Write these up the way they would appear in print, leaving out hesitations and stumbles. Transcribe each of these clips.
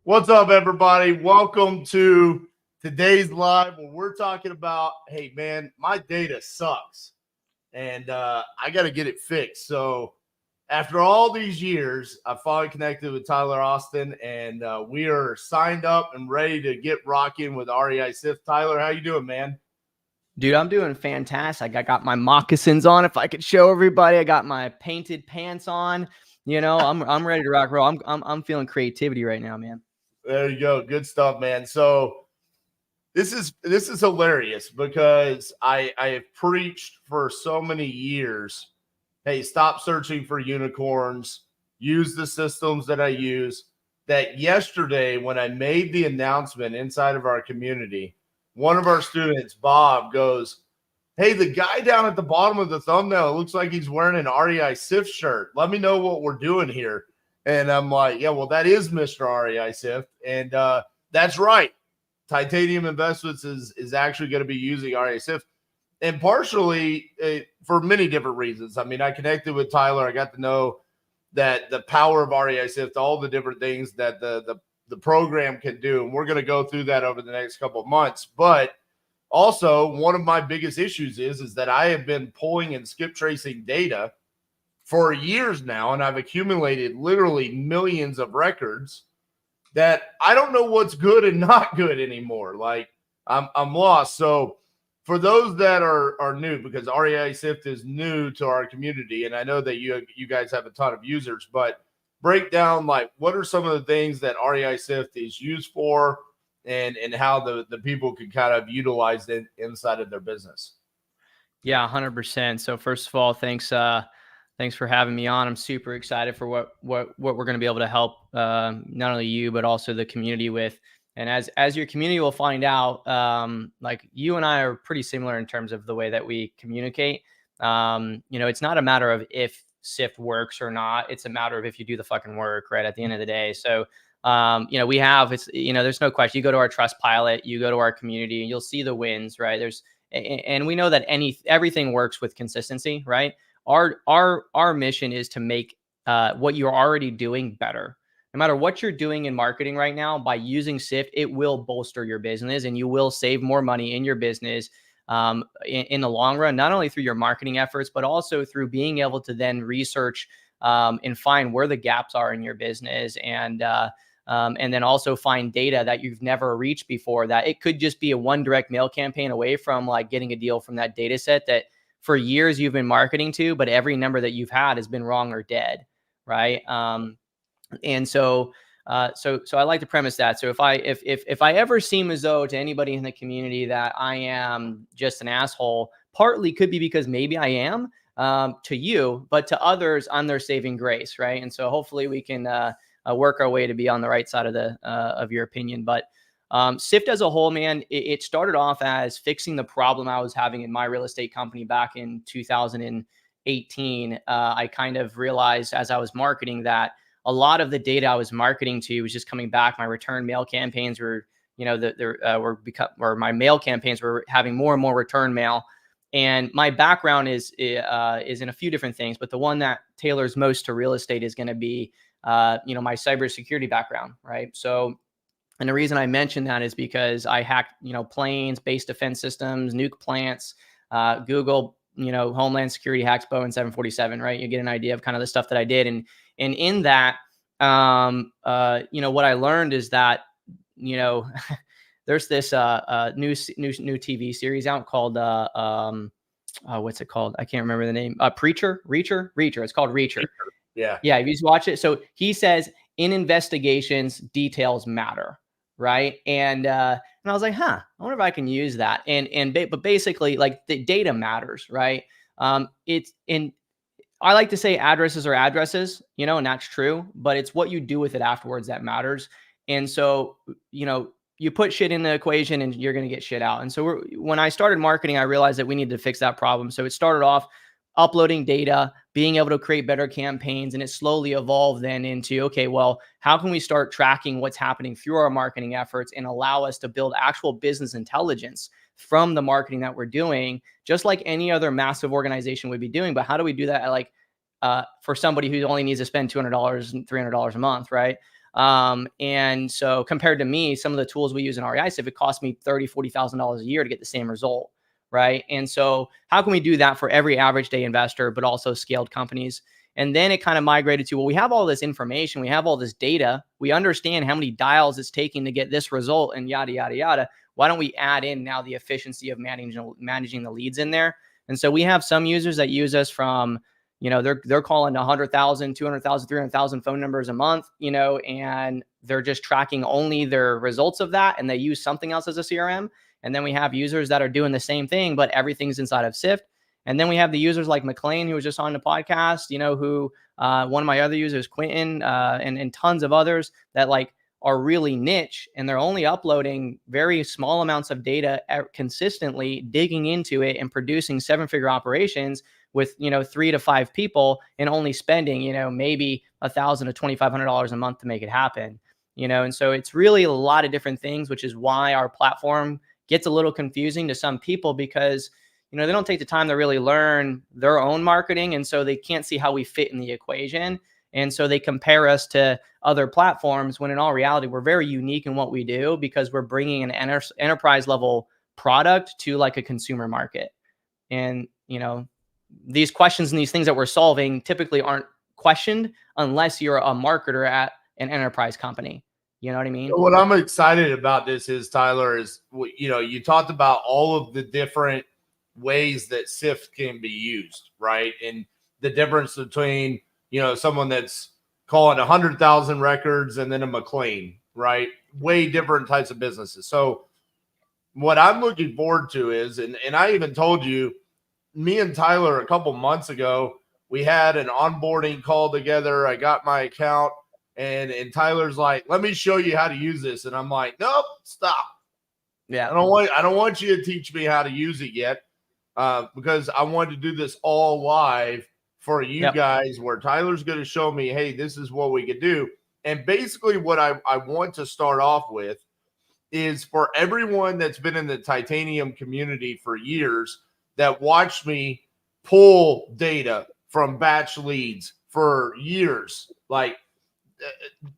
What's up, everybody? Welcome to today's live where we're talking about, hey, man, my data sucks and I got to get it fixed. So after all these years, I finally connected with Tyler Austin, and we are signed up and ready to get rocking with REI Sift. Tyler, how you doing, man? Dude, I'm doing fantastic. I got my moccasins on. If I could show everybody, I got my painted pants on. I'm ready to rock and roll. I'm feeling creativity right now, man. There you go. Good stuff, man. So this is hilarious because I have preached for so many years, hey, stop searching for unicorns, use the systems that I use. That yesterday, when I made the announcement inside of our community, one of our students, Bob, goes, hey, the guy down at the bottom of the thumbnail, it looks like he's wearing an REI Sift shirt. Let me know what we're doing here. And I'm like, yeah, well, that is Mr. REI Sift. And that's right. Titanium Investments is actually going to be using REI Sift. And partially for many different reasons. I mean, I connected with Tyler. I got to know that the power of REI Sift, all the different things that the program can do. And we're going to go through that over the next couple of months. But also, one of my biggest issues is that I have been pulling and skip tracing data for years now, and I've accumulated literally millions of records that I don't know what's good and not good anymore. Like I'm lost. So for those that are new, because REI Sift is new to our community, and I know that you guys have a ton of users, but break down like what are some of the things that REI Sift is used for, and how the people can kind of utilize it inside of their business. Yeah, 100%. So first of all, thanks for having me on. I'm super excited for what we're going to be able to help not only you but also the community with. And as your community will find out, like you and I are pretty similar in terms of the way that we communicate. It's not a matter of if Sift works or not. It's a matter of if you do the fucking work, right? At the end of the day. So, there's no question. You go to our Trustpilot, you go to our community, and you'll see the wins, right? And we know that everything works with consistency, right? Our mission is to make what you're already doing better. No matter what you're doing in marketing right now, by using Sift, it will bolster your business and you will save more money in your business in the long run, not only through your marketing efforts, but also through being able to then research and find where the gaps are in your business, and then also find data that you've never reached before, that it could just be a one direct mail campaign away from like getting a deal from that data set that for years you've been marketing to, but every number that you've had has been wrong or dead. Right. So I like to premise that. So if I ever seem as though to anybody in the community that I am just an asshole, partly could be because maybe I am to you, but to others, I'm their saving grace. Right. And so hopefully we can work our way to be on the right side of your opinion. But Sift as a whole, man, it started off as fixing the problem I was having in my real estate company back in 2018. I kind of realized as I was marketing that a lot of the data I was marketing to was just coming back. My return mail campaigns were, my mail campaigns were having more and more return mail. And my background is in a few different things, but the one that tailors most to real estate is going to be, my cybersecurity background, right? So, and the reason I mention that is because I hacked, planes, base defense systems, nuke plants, Google, Homeland Security hacks Boeing 747, right? You get an idea of kind of the stuff that I did. And in that, what I learned is that, there's this new TV series out called, what's it called? I can't remember the name. Reacher. It's called Reacher. Yeah. Yeah. If you watch it. So he says in investigations, details matter. Right. And I was like, I wonder if I can use that. But basically like the data matters. Right. I like to say addresses are addresses, and that's true, but it's what you do with it afterwards that matters. And so, you put shit in the equation and you're going to get shit out. And so when I started marketing, I realized that we needed to fix that problem. So it started off uploading data, being able to create better campaigns, and it slowly evolved then into, okay, well, how can we start tracking what's happening through our marketing efforts and allow us to build actual business intelligence from the marketing that we're doing, just like any other massive organization would be doing. But how do we do that for somebody who only needs to spend $200 and $300 a month, right? And so compared to me, some of the tools we use in REI, if it cost me $30,000-$40,000 a year to get the same result. Right. And so how can we do that for every average day investor, but also scaled companies? And then it kind of migrated to, well, we have all this information, we have all this data, we understand how many dials it's taking to get this result and yada, yada, yada. Why don't we add in now the efficiency of managing the leads in there? And so we have some users that use us from, they're calling 100,000, 200,000, 300,000 phone numbers a month, and they're just tracking only their results of that. And they use something else as a CRM. And then we have users that are doing the same thing, but everything's inside of Sift. And then we have the users like McLean, who was just on the podcast, who one of my other users, Quentin, and tons of others that are really niche, and they're only uploading very small amounts of data consistently, digging into it and producing 7-figure operations with 3 to 5 people, and only spending maybe $1,000 to $2,500 a month to make it happen. And so it's really a lot of different things, which is why our platform gets a little confusing to some people, because they don't take the time to really learn their own marketing, and so they can't see how we fit in the equation. And so they compare us to other platforms, when in all reality, we're very unique in what we do, because we're bringing an enterprise level product to a consumer market. And these questions and these things that we're solving typically aren't questioned unless you're a marketer at an enterprise company. You know what I mean? What I'm excited about this is, Tyler, is, you talked about all of the different ways that Sift can be used, right? And the difference between, someone that's calling 100,000 records and then a McLean, right? Way different types of businesses. So what I'm looking forward to is, and I even told you, me and Tyler a couple months ago, we had an onboarding call together. I got my account, and Tyler's like, let me show you how to use this. And I'm like, nope, stop. Yeah. I don't want you to teach me how to use it yet, because I wanted to do this all live for you guys, where Tyler's going to show me, hey, this is what we could do. And basically what I want to start off with is, for everyone that's been in the titanium community for years, that watched me pull data from batch leads for years.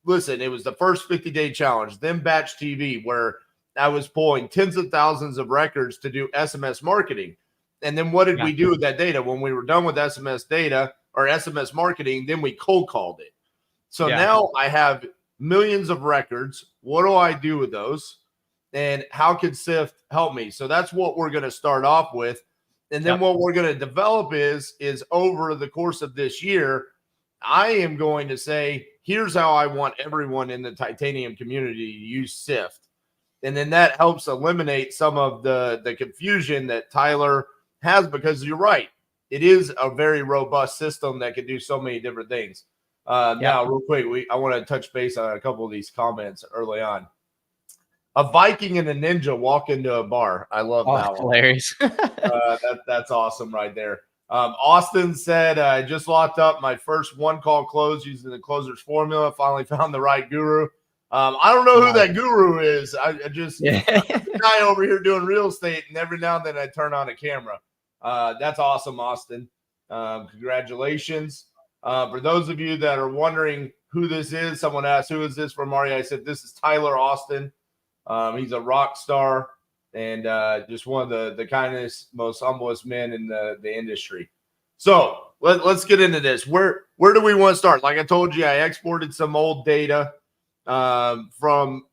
Listen, it was the first 50-day challenge, then batch TV, where I was pulling tens of thousands of records to do SMS marketing. And then what did we do with that data? When we were done with SMS data or SMS marketing, then we cold called it. So now I have millions of records. What do I do with those? And how can Sift help me? So that's what we're going to start off with. And then what we're going to develop is over the course of this year, I am going to say, here's how I want everyone in the titanium community to use Sift. And then that helps eliminate some of the confusion that Tyler has, because you're right. It is a very robust system that can do so many different things. Now, real quick, I want to touch base on a couple of these comments early on. A Viking and a ninja walk into a bar. I love that one. Hilarious. That's awesome right there. Austin said, I just locked up my first one-call close using the closer's formula. Finally found the right guru. I don't know who that guru is. I just I'm the guy over here doing real estate, and every now and then I turn on a camera. That's awesome, Austin. Congratulations. For those of you that are wondering who this is, someone asked, who is this from REI? I said, this is Tyler Austin. He's a rock star, and just one of the kindest, most humblest men in the industry. So let's get into this. Where do we want to start? Like I told you, I exported some old data from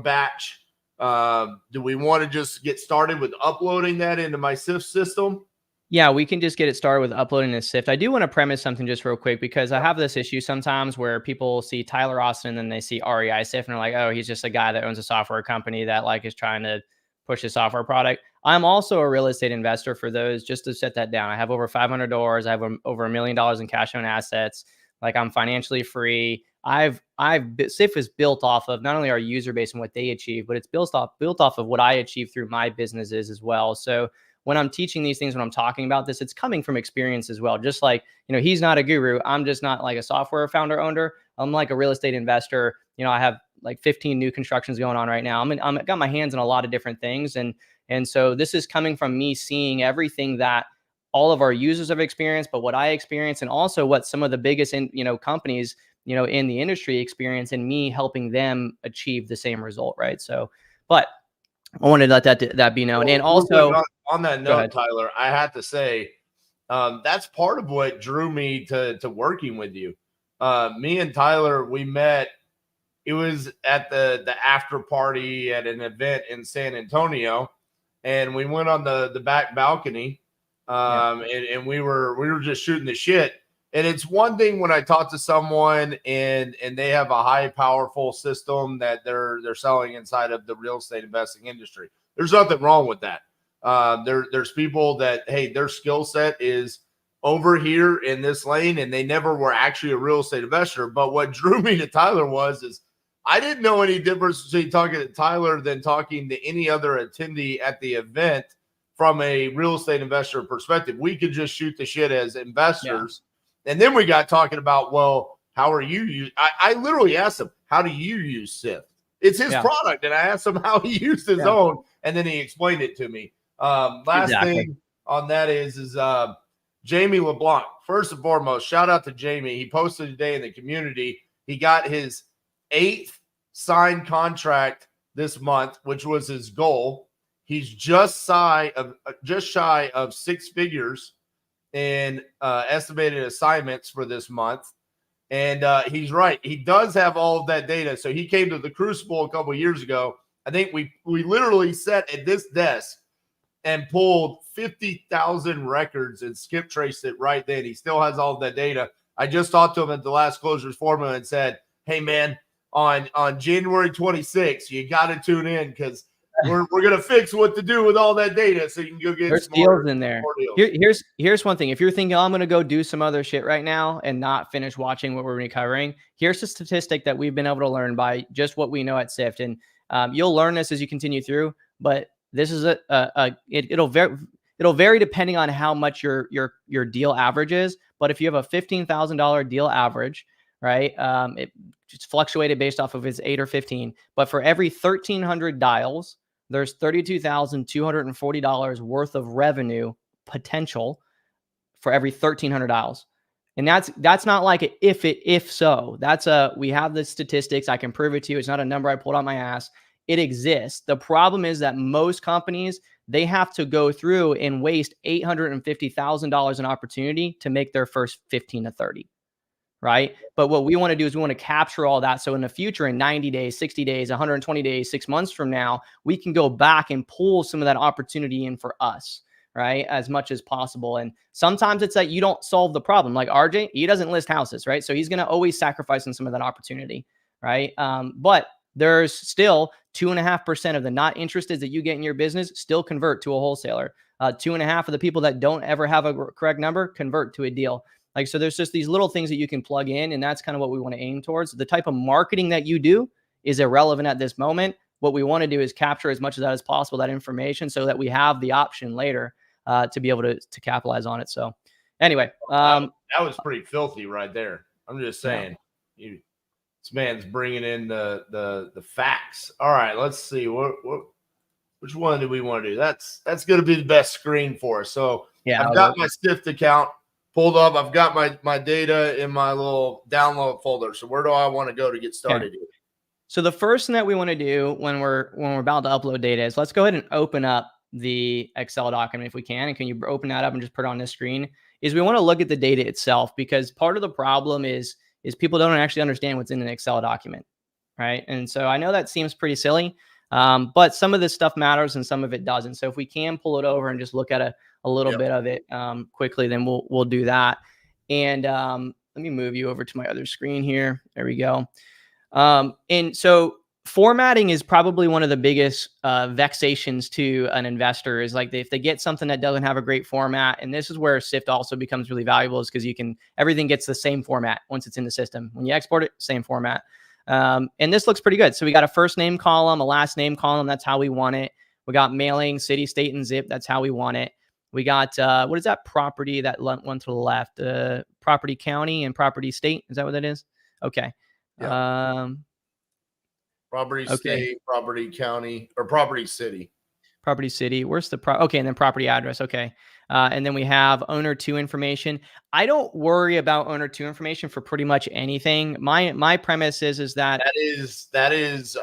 batch. Do we want to just get started with uploading that into my Sift system? Yeah, we can just get it started with uploading a Sift. I do want to premise something just real quick, because I have this issue sometimes where people see Tyler Austin and then they see REI Sift and they're like, oh, he's just a guy that owns a software company that is trying to push a software product. I'm also a real estate investor, for those, just to set that down. I have over 500 doors. I have over $1 million in cash owned assets. I'm financially free. Sift is built off of not only our user base and what they achieve, but it's built off of what I achieve through my businesses as well. So when I'm teaching these things, when I'm talking about this, it's coming from experience as well. Just he's not a guru. I'm just not a software founder owner. I'm a real estate investor. I have 15 new constructions going on right now. I'm got my hands in a lot of different things. And so this is coming from me seeing everything that all of our users have experienced, but what I experienced, and also what some of the biggest companies, you know, in the industry experience and me helping them achieve the same result, right? So, but I wanted to let that be known. Well, And also, on that go note, ahead. Tyler, I have to say, that's part of what drew me to working with you. Me and Tyler, we met. It was at the after party at an event in San Antonio, and we went on the back balcony, and we were just shooting the shit. And it's one thing when I talk to someone and they have a high powerful system that they're selling inside of the real estate investing industry. There's nothing wrong with that. There's people that, hey, their skill set is over here in this lane, and they never were actually a real estate investor. But what drew me to Tyler is I didn't know any difference between talking to Tyler than talking to any other attendee at the event from a real estate investor perspective. We could just shoot the shit as investors. And then we got talking about, well, how are you? I literally asked him, how do you use Sift? It's his product. And I asked him how he used his own. And then he explained it to me. Last thing on that is Jamie LeBlanc. First and foremost, shout out to Jamie. He posted today in the community. He got his 8th signed contract this month, which was his goal. He's just shy of 6 figures in estimated assignments for this month. And he's right. He does have all of that data. So he came to the Crucible a couple of years ago. I think we literally sat at this desk and pulled 50,000 records and skip traced it right then. He still has all of that data. I just talked to him at the last closures formula and said, hey, man, on January 26th, you got to tune in because we're going to fix what to do with all that data so you can go get there's deals in there. Here's one thing. If you're thinking, oh, I'm going to go do some other shit right now and not finish watching what we're recovering, here's a statistic that we've been able to learn by just what we know at Sift. And you'll learn this as you continue through, but this is it'll vary depending on how much your deal average is. But if you have a $15,000 deal average, right, it's fluctuated based off of its 8 or 15. But for every 1,300 dials, there's $32,240 worth of revenue potential for every 1,300 dials. And that's not like a if so. That's we have the statistics. I can prove it to you. It's not a number I pulled out my ass. It exists. The problem is that most companies, they have to go through and waste $850,000 in opportunity to make their first 15 to 30. Right. But what we want to do is we want to capture all that. So in the future, in 90 days, 60 days, 120 days, 6 months from now, we can go back and pull some of that opportunity in for us, right, as much as possible. And sometimes it's that you don't solve the problem. Like RJ, he doesn't list houses, right? So he's going to always sacrifice on some of that opportunity, right? But there's still 2.5% of the not interested that you get in your business still convert to a wholesaler. 2.5% of the people that don't ever have a correct number convert to a deal. Like, so there's just these little things that you can plug in, and that's kind of what we want to aim towards. The type of marketing that you do is irrelevant at this moment. What we want to do is capture as much of that as possible, that information, so that we have the option later to be able to capitalize on it. So anyway, that was pretty filthy right there. I'm just saying, this man's bringing in the facts. All right, let's see which one do we want to do? That's going to be the best screen for us. So I've got my Sift account pulled up. I've got my data in my little download folder. So where do I want to go to get started? Okay. So the first thing that we want to do when we're about to upload data is let's go ahead and open up the Excel document if we can. And can you open that up and just put it on this screen? Is we want to look at the data itself, because part of the problem is people don't actually understand what's in an Excel document, right? And so I know that seems pretty silly, but some of this stuff matters and some of it doesn't. So if we can pull it over and just look at a little bit of it quickly, then we'll do that. And let me move you over to my other screen here. There we go. And so formatting is probably one of the biggest vexations to an investor, is like if they get something that doesn't have a great format. And this is where Sift also becomes really valuable, is because everything gets the same format once it's in the system. When you export it, same format. And this looks pretty good. So we got a first name column, a last name column. That's how we want it. We got mailing, city, state, and zip. That's how we want it. We got, what is that property, that one to the left? Property county and property state. Is that what that is? Okay. Yeah. Property state, property county, or property city. property city. Where's the okay, and then property address. Okay. And then we have owner 2 information. I don't worry about owner 2 information for pretty much anything. My premise is that that is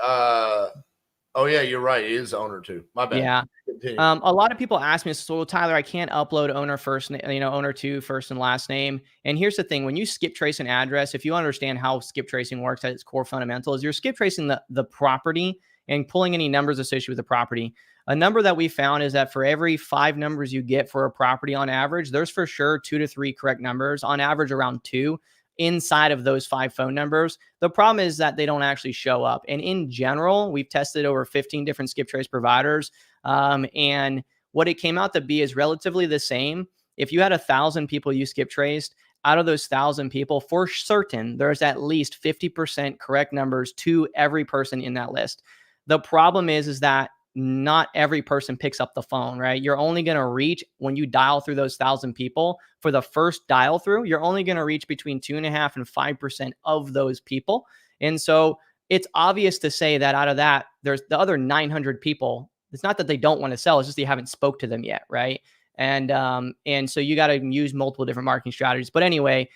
oh yeah, you're right. It is owner 2. My bad. yeah. Continue. A lot of people ask me, so Tyler, I can't upload owner first, owner 2 first and last name. And here's the thing: when you skip trace an address, if you understand how skip tracing works at its core fundamentals, you're skip tracing the property and pulling any numbers associated with the property. A number that we found is that for every 5 numbers you get for a property on average, there's for sure 2 to 3 correct numbers, on average around 2 inside of those 5 phone numbers. The problem is that they don't actually show up. And in general, we've tested over 15 different skip trace providers. And what it came out to be is relatively the same. If you had 1,000 people you skip traced, out of those 1,000 people, for certain, there's at least 50% correct numbers to every person in that list. The problem is that not every person picks up the phone, right? You're only going to reach, when you dial through those 1,000 people, for the first dial through, you're only going to reach between 2.5% and 5% of those people. And so it's obvious to say that out of that, there's the other 900 people. It's not that they don't want to sell, it's just you haven't spoke to them yet, right? And so you got to use multiple different marketing strategies. But anyway,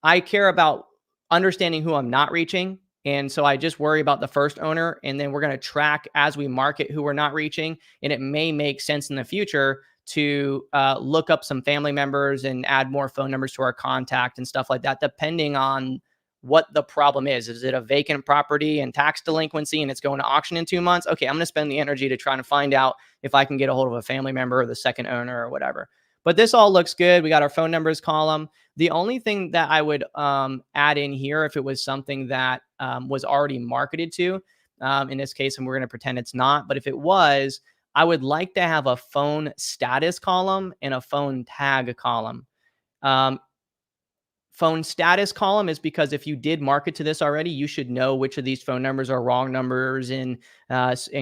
I care about understanding who I'm not reaching. And so I just worry about the first owner, and then we're going to track as we market who we're not reaching. And it may make sense in the future to look up some family members and add more phone numbers to our contact and stuff like that, depending on what the problem is. Is it a vacant property and tax delinquency and it's going to auction in 2 months? Okay, I'm going to spend the energy to try to find out if I can get a hold of a family member or the second owner or whatever. But this all looks good. We got our phone numbers column. The only thing that I would add in here, if it was something that was already marketed to, in this case, and we're going to pretend it's not, but if it was, I would like to have a phone status column and a phone tag column. Phone status column is because if you did market to this already, you should know which of these phone numbers are wrong numbers and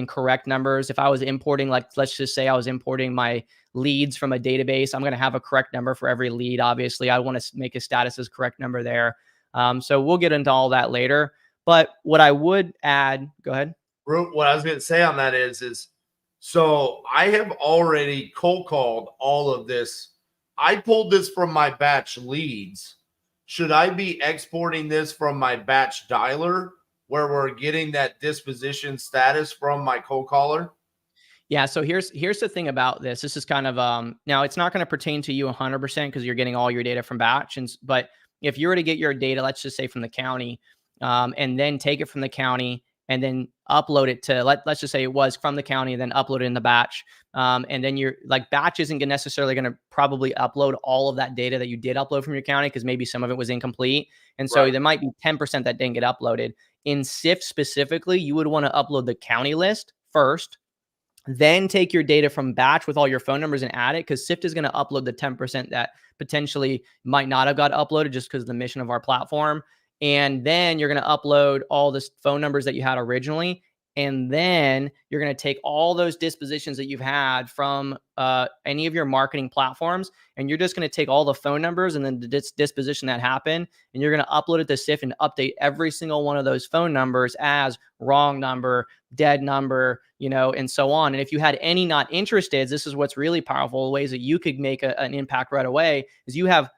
correct numbers. If I was importing, like, let's just say I was importing my leads from a database, I'm going to have a correct number for every lead. Obviously, I want to make a status as correct number there. So we'll get into all that later. But what I would add, go ahead. What I was going to say on that is so I have already cold called all of this. I pulled this from my batch leads. Should I be exporting this from my batch dialer where we're getting that disposition status from my cold caller? Yeah. So here's the thing about this. This is kind of now it's not going to pertain to you 100% because you're getting all your data from batch. But if you were to get your data, let's just say from the county, and then take it from the county and then upload it to let's just say it was from the county and then upload it in the batch. And then you're like, batch isn't necessarily going to probably upload all of that data that you did upload from your county because maybe some of it was incomplete. And so there might be 10% that didn't get uploaded. In SIFT specifically, you would want to upload the county list first, then take your data from batch with all your phone numbers and add it, because SIFT is going to upload the 10% that potentially might not have got uploaded just because of the mission of our platform. And then you're going to upload all the phone numbers that you had originally. And then you're going to take all those dispositions that you've had from any of your marketing platforms, and you're just going to take all the phone numbers and then the disposition that happened, and you're going to upload it to SIFT and update every single one of those phone numbers as wrong number, dead number, and so on. And if you had any not interested, this is what's really powerful. Ways that you could make an impact right away is you have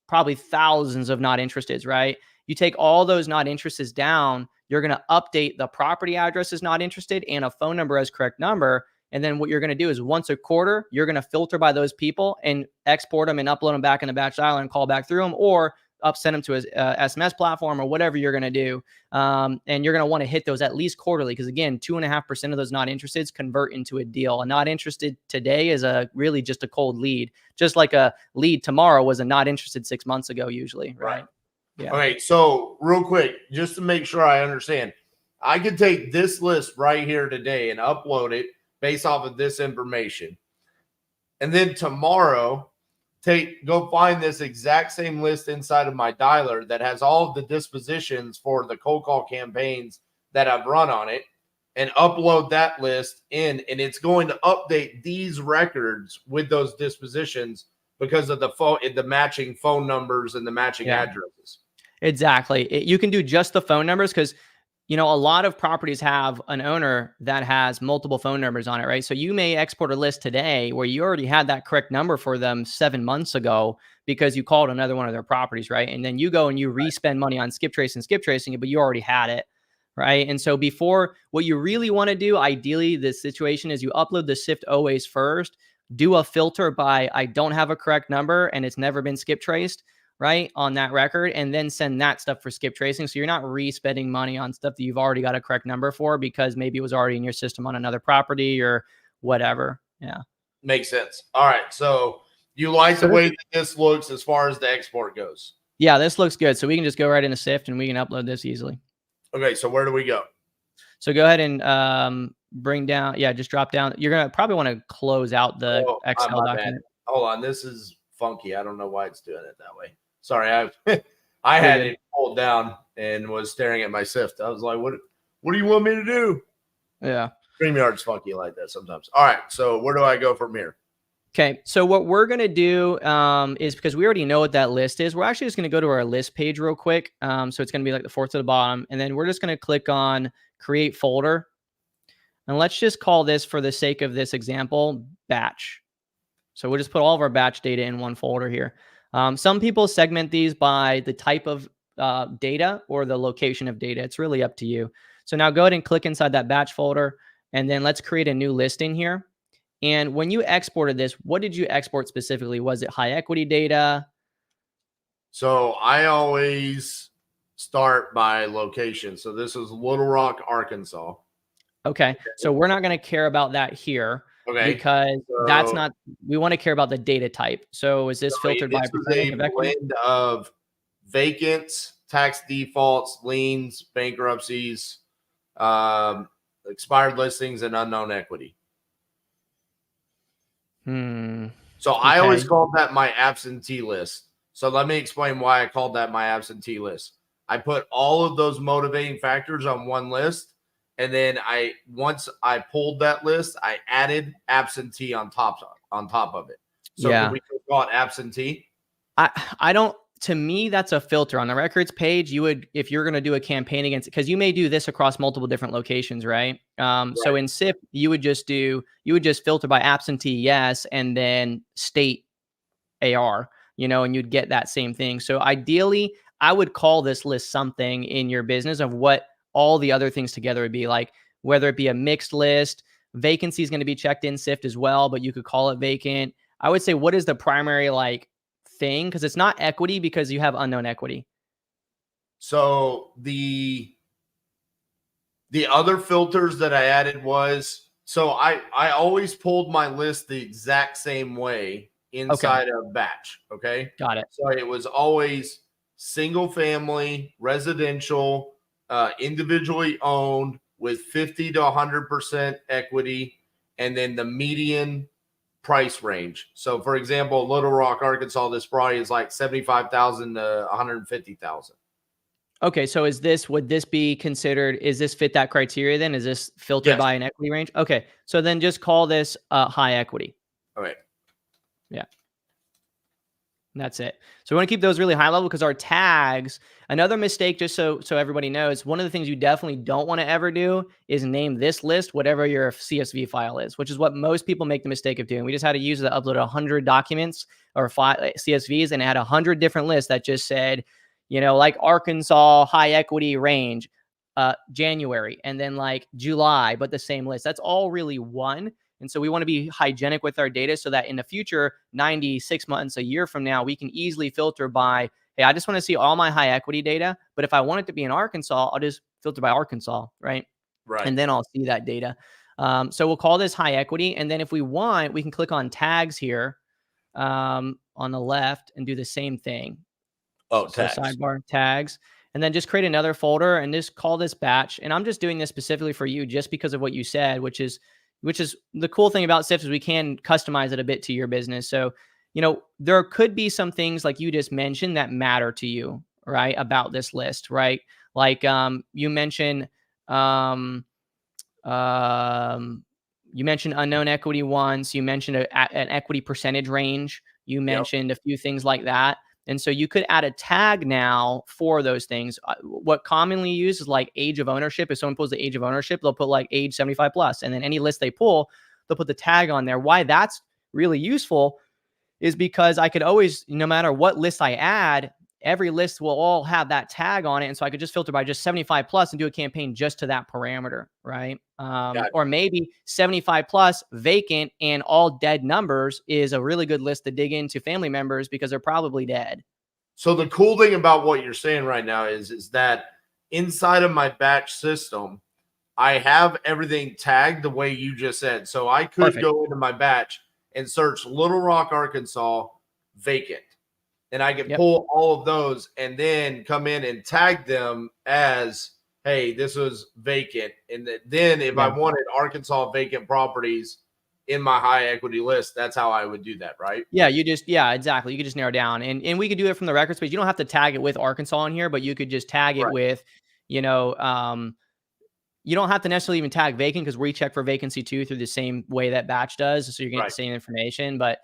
probably thousands of not interested, right? You take all those not interested down, you're going to update the property address as not interested and a phone number as correct number. And then what you're going to do is once a quarter, you're going to filter by those people and export them and upload them back in the batch dialer and call back through them, or send them to a SMS platform or whatever you're going to do. And you're going to want to hit those at least quarterly, because again, 2.5% of those not interested convert into a deal. A not interested today is really just a cold lead, just like a lead tomorrow was a not interested 6 months ago, usually, right? Yeah. Okay, so real quick, just to make sure I understand, I could take this list right here today and upload it based off of this information. And then tomorrow, go find this exact same list inside of my dialer that has all of the dispositions for the cold call campaigns that I've run on it, and upload that list in, and it's going to update these records with those dispositions because of the matching phone numbers and the matching addresses. Exactly. You can do just the phone numbers, because you know, a lot of properties have an owner that has multiple phone numbers on it, right? So you may export a list today where you already had that correct number for them 7 months ago because you called another one of their properties, right? And then you go and you re-spend money on skip tracing, it, but you already had it, right? And so before, what you really want to do, ideally, this situation is you upload the SIFT always first, do a filter by I don't have a correct number and it's never been skip traced, right, on that record, and then send that stuff for skip tracing. So you're not re-spending money on stuff that you've already got a correct number for because maybe it was already in your system on another property or whatever. Yeah. Makes sense. All right. So you like the way that this looks as far as the export goes? Yeah, this looks good. So we can just go right into SIFT and we can upload this easily. Okay. So where do we go? So go ahead and bring down, just drop down. You're going to probably want to close out the Excel document. Bad. Hold on. This is funky. I don't know why it's doing it that way. Sorry. I had it pulled down and was staring at my SIFT. I was like, what do you want me to do? Yeah. StreamYard's funky like that sometimes. All right. So where do I go from here? Okay. So what we're going to do is, because we already know what that list is, we're actually just going to go to our list page real quick. So it's going to be like the fourth to the bottom. And then we're just going to click on create folder. And let's just call this, for the sake of this example, batch. So we'll just put all of our batch data in one folder here. Some people segment these by the type of data or the location of data. It's really up to you. So now go ahead and click inside that batch folder, and then let's create a new list in here. And when you exported this, what did you export specifically? Was it high equity data? So I always start by location. So this is Little Rock, Arkansas. Okay. So we're not going to care about that here. Okay. Because that's not, we want to care about the data type. So is this filtered by percentage of equity? Blend of vacants, tax defaults, liens, bankruptcies, expired listings, and unknown equity. So I always called that my absentee list. So let me explain why I called that my absentee list. I put all of those motivating factors on one list. And then once I pulled that list, I added absentee on top of it. So can we call it absentee? I don't, to me, that's a filter on the records page. You would, if you're going to do a campaign against, because you may do this across multiple different locations, right? So in SIP, you would just filter by absentee, yes, and then state AR, and you'd get that same thing. So ideally, I would call this list something in your business of what all the other things together would be, like whether it be a mixed list, vacancy is going to be checked in SIFT as well, but you could call it vacant. I would say, what is the primary thing? Because it's not equity, because you have unknown equity. So the other filters that I added was, so I always pulled my list the exact same way inside of batch. Okay. Got it. So it was always single family, residential, individually owned with 50 to 100% equity, and then the median price range. So for example, Little Rock, Arkansas, this probably is like 75,000 to 150,000. Okay. So would this be considered, is this fit that criteria then? Is this filtered by an equity range? Okay. So then just call this high equity. All right. Yeah. And that's it. So we want to keep those really high level, because our tags, another mistake, just so everybody knows, one of the things you definitely don't want to ever do is name this list whatever your CSV file is, which is what most people make the mistake of doing. We just had a user that uploaded 100 documents or CSVs, and it had 100 different lists that just said, like Arkansas high equity range, January, and then like July, but the same list. That's all really one. And so we want to be hygienic with our data so that in the future, 96 months, a year from now, we can easily filter by, hey, I just want to see all my high equity data. But if I want it to be in Arkansas, I'll just filter by Arkansas, right? Right. And then I'll see that data. So we'll call this high equity. And then if we want, we can click on tags here on the left and do the same thing. Oh, so tags. Sidebar, tags. And then just create another folder and just call this batch. And I'm just doing this specifically for you just because of what you said, which is the cool thing about SIFT is we can customize it a bit to your business. So, there could be some things like you just mentioned that matter to you, right, about this list, right? Like you mentioned unknown equity once. You mentioned an equity percentage range. You mentioned a few things like that. And so you could add a tag now for those things. What commonly used is like age of ownership. If someone pulls the age of ownership, they'll put like age 75 plus. And then any list they pull, they'll put the tag on there. Why that's really useful is because I could always, no matter what list I add, every list will all have that tag on it. And so I could just filter by just 75 plus and do a campaign just to that parameter, right? Or maybe 75 plus vacant and all dead numbers is a really good list to dig into family members because they're probably dead. So the cool thing about what you're saying right now is that inside of my batch system, I have everything tagged the way you just said. So I could go into my batch and search Little Rock, Arkansas, vacant. And I can pull all of those and then come in and tag them as, hey, this was vacant. And then if I wanted Arkansas vacant properties in my high equity list, that's how I would do that, right? Yeah, exactly. You could just narrow down. And we could do it from the record space. You don't have to tag it with Arkansas in here, but you could just tag it with, you don't have to necessarily even tag vacant because we check for vacancy too through the same way that batch does. So you're getting the same information. But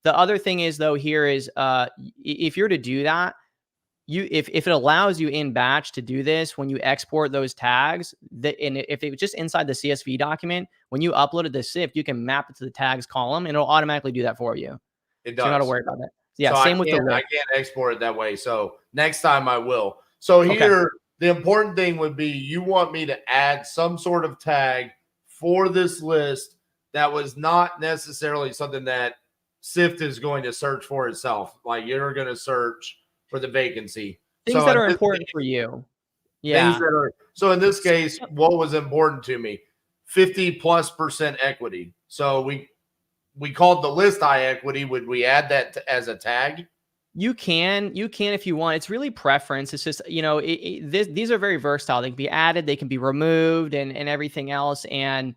the other thing is though, here is if you're to do that, if it allows you in batch to do this, when you export those tags, and if it's just inside the CSV document, when you upload it to SIFT, you can map it to the tags column and it'll automatically do that for you. It does. So you don't have to worry about that. Yeah, so same with the list. I can't export it that way. So next time I will. So here, the important thing would be you want me to add some sort of tag for this list that was not necessarily something that SIFT is going to search for itself. Like you're going to search for the vacancy. Things that are important for you. Yeah. So in this case, what was important to me? 50+% equity. So we called the list high equity. Would we add that as a tag? You can if you want. It's really preference. It's just, these are very versatile. They can be added, they can be removed and everything else. And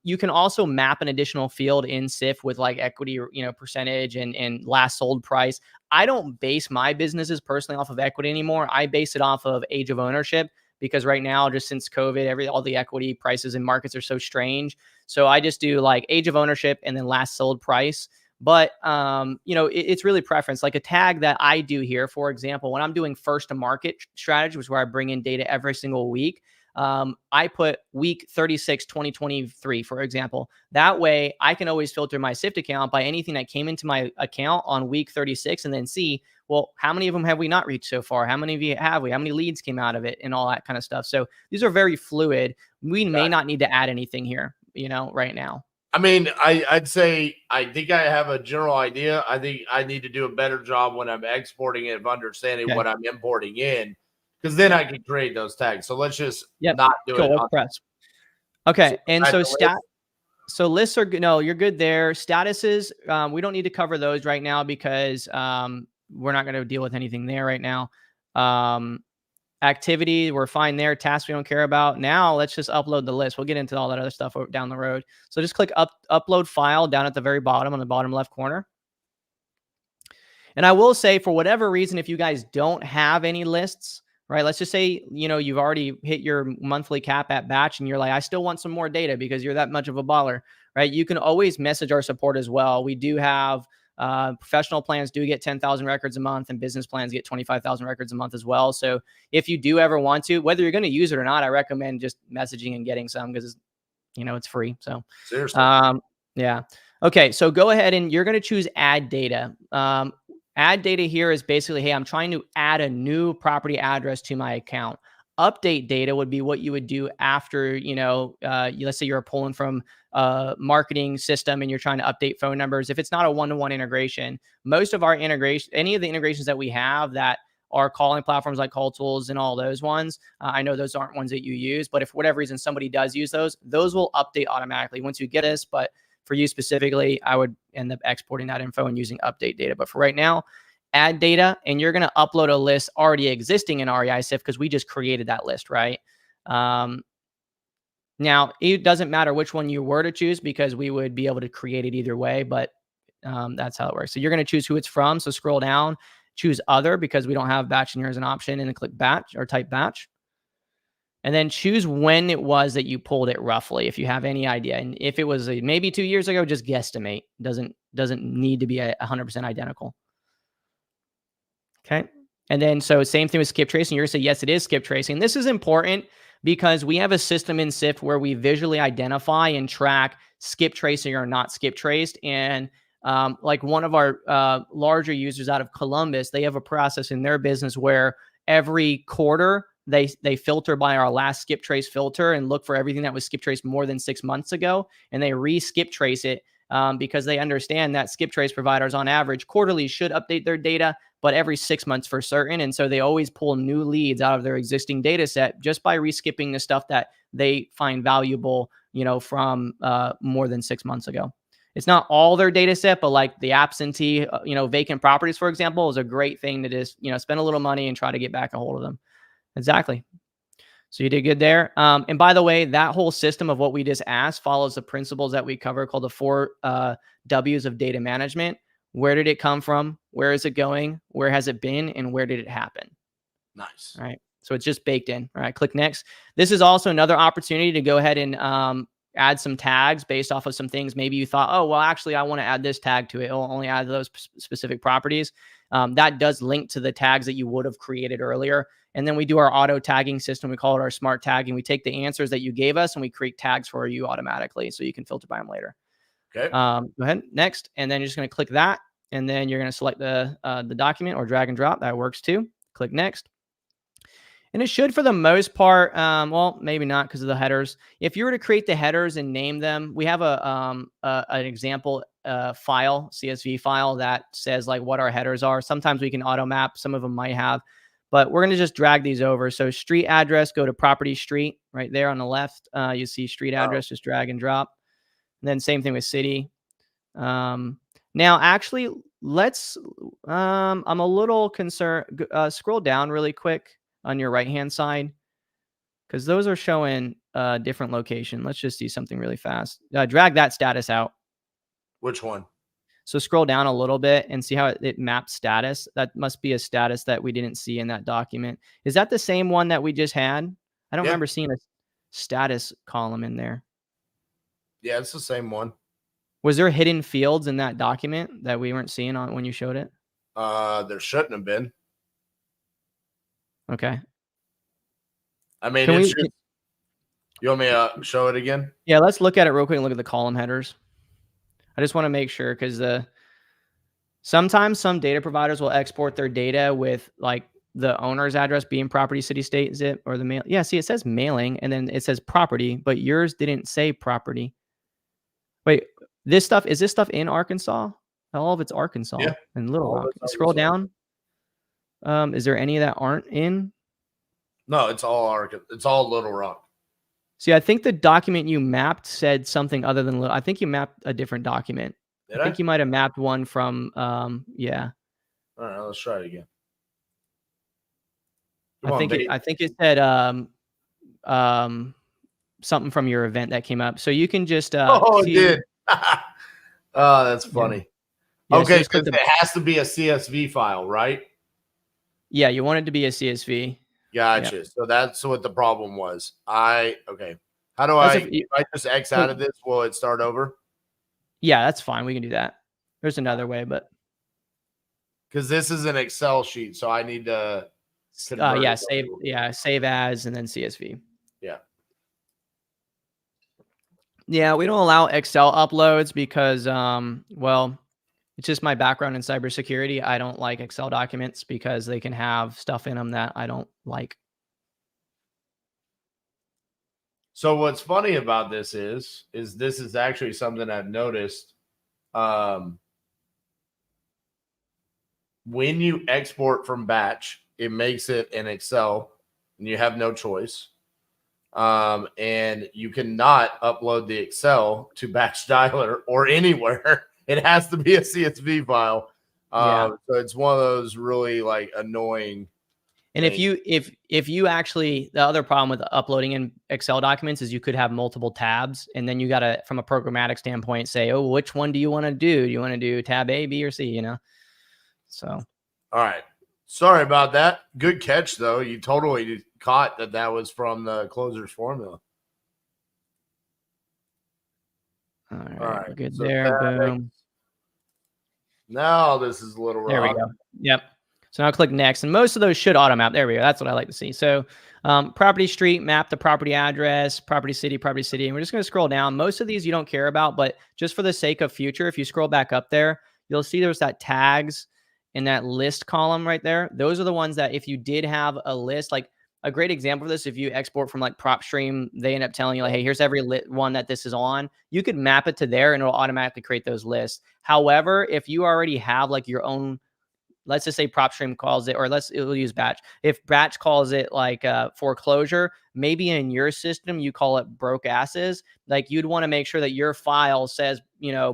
you can also map an additional field in SIFT with like equity, percentage and last sold price. I don't base my businesses personally off of equity anymore. I base it off of age of ownership because right now, just since COVID, all the equity prices and markets are so strange. So I just do like age of ownership and then last sold price. But, it's really preference. Like a tag that I do here, for example, when I'm doing first to market strategy, which is where I bring in data every single week, I put week 36, 2023, for example. That way I can always filter my SIFT account by anything that came into my account on week 36 and then see, well, how many of them have we not reached so far? How many of you have we? How many leads came out of it and all that kind of stuff. So these are very fluid. We may not need to add anything here, right now. I mean, I'd say I think I have a general idea. I think I need to do a better job when I'm exporting it of understanding what I'm importing in, because then I can create those tags. So let's just not do it. Press. Okay, and so lists are good. No, you're good there. Statuses, we don't need to cover those right now because we're not going to deal with anything there right now. Activity, we're fine there. Tasks we don't care about. Now let's just upload the list. We'll get into all that other stuff down the road. So just click upload file down at the very bottom on the bottom left corner. And I will say, for whatever reason, if you guys don't have any lists, right? Let's just say, you've already hit your monthly cap at batch and you're like, I still want some more data because you're that much of a baller, right? You can always message our support as well. We do have professional plans do get 10,000 records a month and business plans get 25,000 records a month as well. So if you do ever want to, whether you're going to use it or not, I recommend just messaging and getting some because, it's free. So seriously. Yeah. Okay. So go ahead and you're going to choose add data. Add data here is basically, hey, I'm trying to add a new property address to my account. Update data would be what you would do after, let's say you're pulling from a marketing system and you're trying to update phone numbers. If it's not a one-to-one integration, most of our integration, any of the integrations that we have that are calling platforms like Call Tools and all those ones, I know those aren't ones that you use, but if for whatever reason somebody does use those will update automatically once you get this. But for you specifically, I would end up exporting that info and using update data. But for right now, add data, and you're going to upload a list already existing in REI SIFT because we just created that list, right? Now, it doesn't matter which one you were to choose because we would be able to create it either way, but that's how it works. So you're going to choose who it's from. So scroll down, choose other because we don't have batch in here as an option, and then click batch or type batch. And then choose when it was that you pulled it roughly, if you have any idea. And if it was maybe 2 years ago, just guesstimate. Doesn't need to be 100% identical. Okay. And then, so same thing with skip tracing. You're going to say, yes, it is skip tracing. This is important because we have a system in SIFT where we visually identify and track skip tracing or not skip traced. And like one of our larger users out of Columbus, they have a process in their business where every quarter they filter by our last skip trace filter and look for everything that was skip traced more than 6 months ago. And they re-skip trace it because they understand that skip trace providers on average quarterly should update their data, but every 6 months for certain. And so they always pull new leads out of their existing data set just by reskipping the stuff that they find valuable, from more than 6 months ago. It's not all their data set, but like the absentee, vacant properties, for example, is a great thing to just, spend a little money and try to get back a hold of them. Exactly. So you did good there. And by the way, that whole system of what we just asked follows the principles that we cover called the 4 W's of data management. Where did it come from? Where is it going? Where has it been? And where did it happen? Nice. All right. So it's just baked in. All right. Click next. This is also another opportunity to go ahead and add some tags based off of some things. Maybe you thought, oh, well, actually, I want to add this tag to it. It'll only add those specific properties. That does link to the tags that you would have created earlier. And then we do our auto tagging system. We call it our smart tagging. We take the answers that you gave us and we create tags for you automatically so you can filter by them later. Okay. Go ahead. Next. And then you're just going to click that. And then you're going to select the document or drag and drop. That works too. Click next. And it should, for the most part, well, maybe not because of the headers. If you were to create the headers and name them, we have an example file, CSV file that says like what our headers are. Sometimes we can auto map. Some of them might have, but we're going to just drag these over. So street address, go to property street right there on the left. You see street address, just drag and drop. And then same thing with city. Now, actually, let's, I'm a little concerned. Scroll down really quick on your right-hand side, because those are showing a different location. Let's just see something really fast. Drag that status out. Which one? So scroll down a little bit and see how it maps status. That must be a status that we didn't see in that document. Is that the same one that we just had? I don't remember seeing a status column in there. Yeah, it's the same one. Was there hidden fields in that document that we weren't seeing on when you showed it? There shouldn't have been. Okay. I mean, you want me to show it again? Yeah, let's look at it real quick and look at the column headers. I just want to make sure because sometimes some data providers will export their data with like the owner's address being property, city, state, zip, or the mail. Yeah, see, it says mailing and then it says property, but yours didn't say property. Wait, is this stuff in Arkansas? All of it's Arkansas and Little Rock. Scroll down. Is there any that aren't in? No, it's all Arkansas. It's all Little Rock. See, I think the document you mapped said something other than Little. I think you mapped a different document. I think you might have mapped one from, yeah. All right, let's try it again. I think it said something from your event that came up. So you can just it did. Oh, that's funny. Yeah, okay, so it has to be a CSV file, right? Yeah, you want it to be a CSV. Gotcha. Yep. So that's what the problem was. Okay. How do if I just X out of this, will it start over? Yeah, that's fine. We can do that. There's another way, but because this is an Excel sheet, so I need to save as and then CSV. Yeah. Yeah, we don't allow Excel uploads because well, it's just my background in cybersecurity. I don't like Excel documents because they can have stuff in them that I don't like. So what's funny about this is this is actually something I've noticed. When you export from batch, it makes it in Excel and you have no choice. And you cannot upload the Excel to Batch Dialer or anywhere. It has to be a CSV file. So it's one of those really like annoying. And things. if you actually, the other problem with uploading in Excel documents is you could have multiple tabs, and then you got to, from a programmatic standpoint, say, oh, which one do you want to do? Do you want to do tab A, B, or C? So. All right. Sorry about that. Good catch, though. You totally caught that was from the closer's formula. All right. Good so there. Boom. Now this is a little rough. There we go. Yep. So now click next, and most of those should auto map. There we go. That's what I like to see. So property street, map the property address, property city, and we're just going to scroll down. Most of these you don't care about, but just for the sake of future, if you scroll back up there, you'll see there's that tags in that list column right there. Those are the ones that if you did have a list, like a great example of this, if you export from like PropStream, they end up telling you like, hey, here's every one that this is on. You could map it to there and it'll automatically create those lists. However, if you already have like your own, let's just say PropStream calls it, or we'll use Batch. If Batch calls it like foreclosure, maybe in your system you call it broke asses. Like you'd want to make sure that your file says,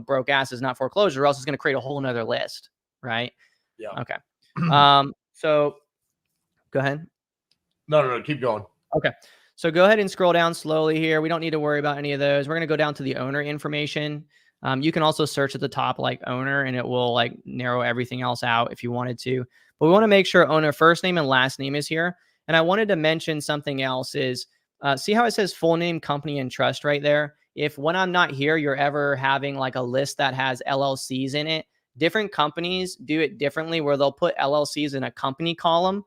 broke asses, not foreclosure, or else it's going to create a whole nother list, right? Yeah. Okay. So go ahead. No, keep going. Okay. So go ahead and scroll down slowly here. We don't need to worry about any of those. We're going to go down to the owner information. You can also search at the top like owner, and it will like narrow everything else out if you wanted to. But we want to make sure owner first name and last name is here. And I wanted to mention something else is see how it says full name, company, and trust right there. If when I'm not here, you're ever having like a list that has LLCs in it, different companies do it differently where they'll put LLCs in a company column,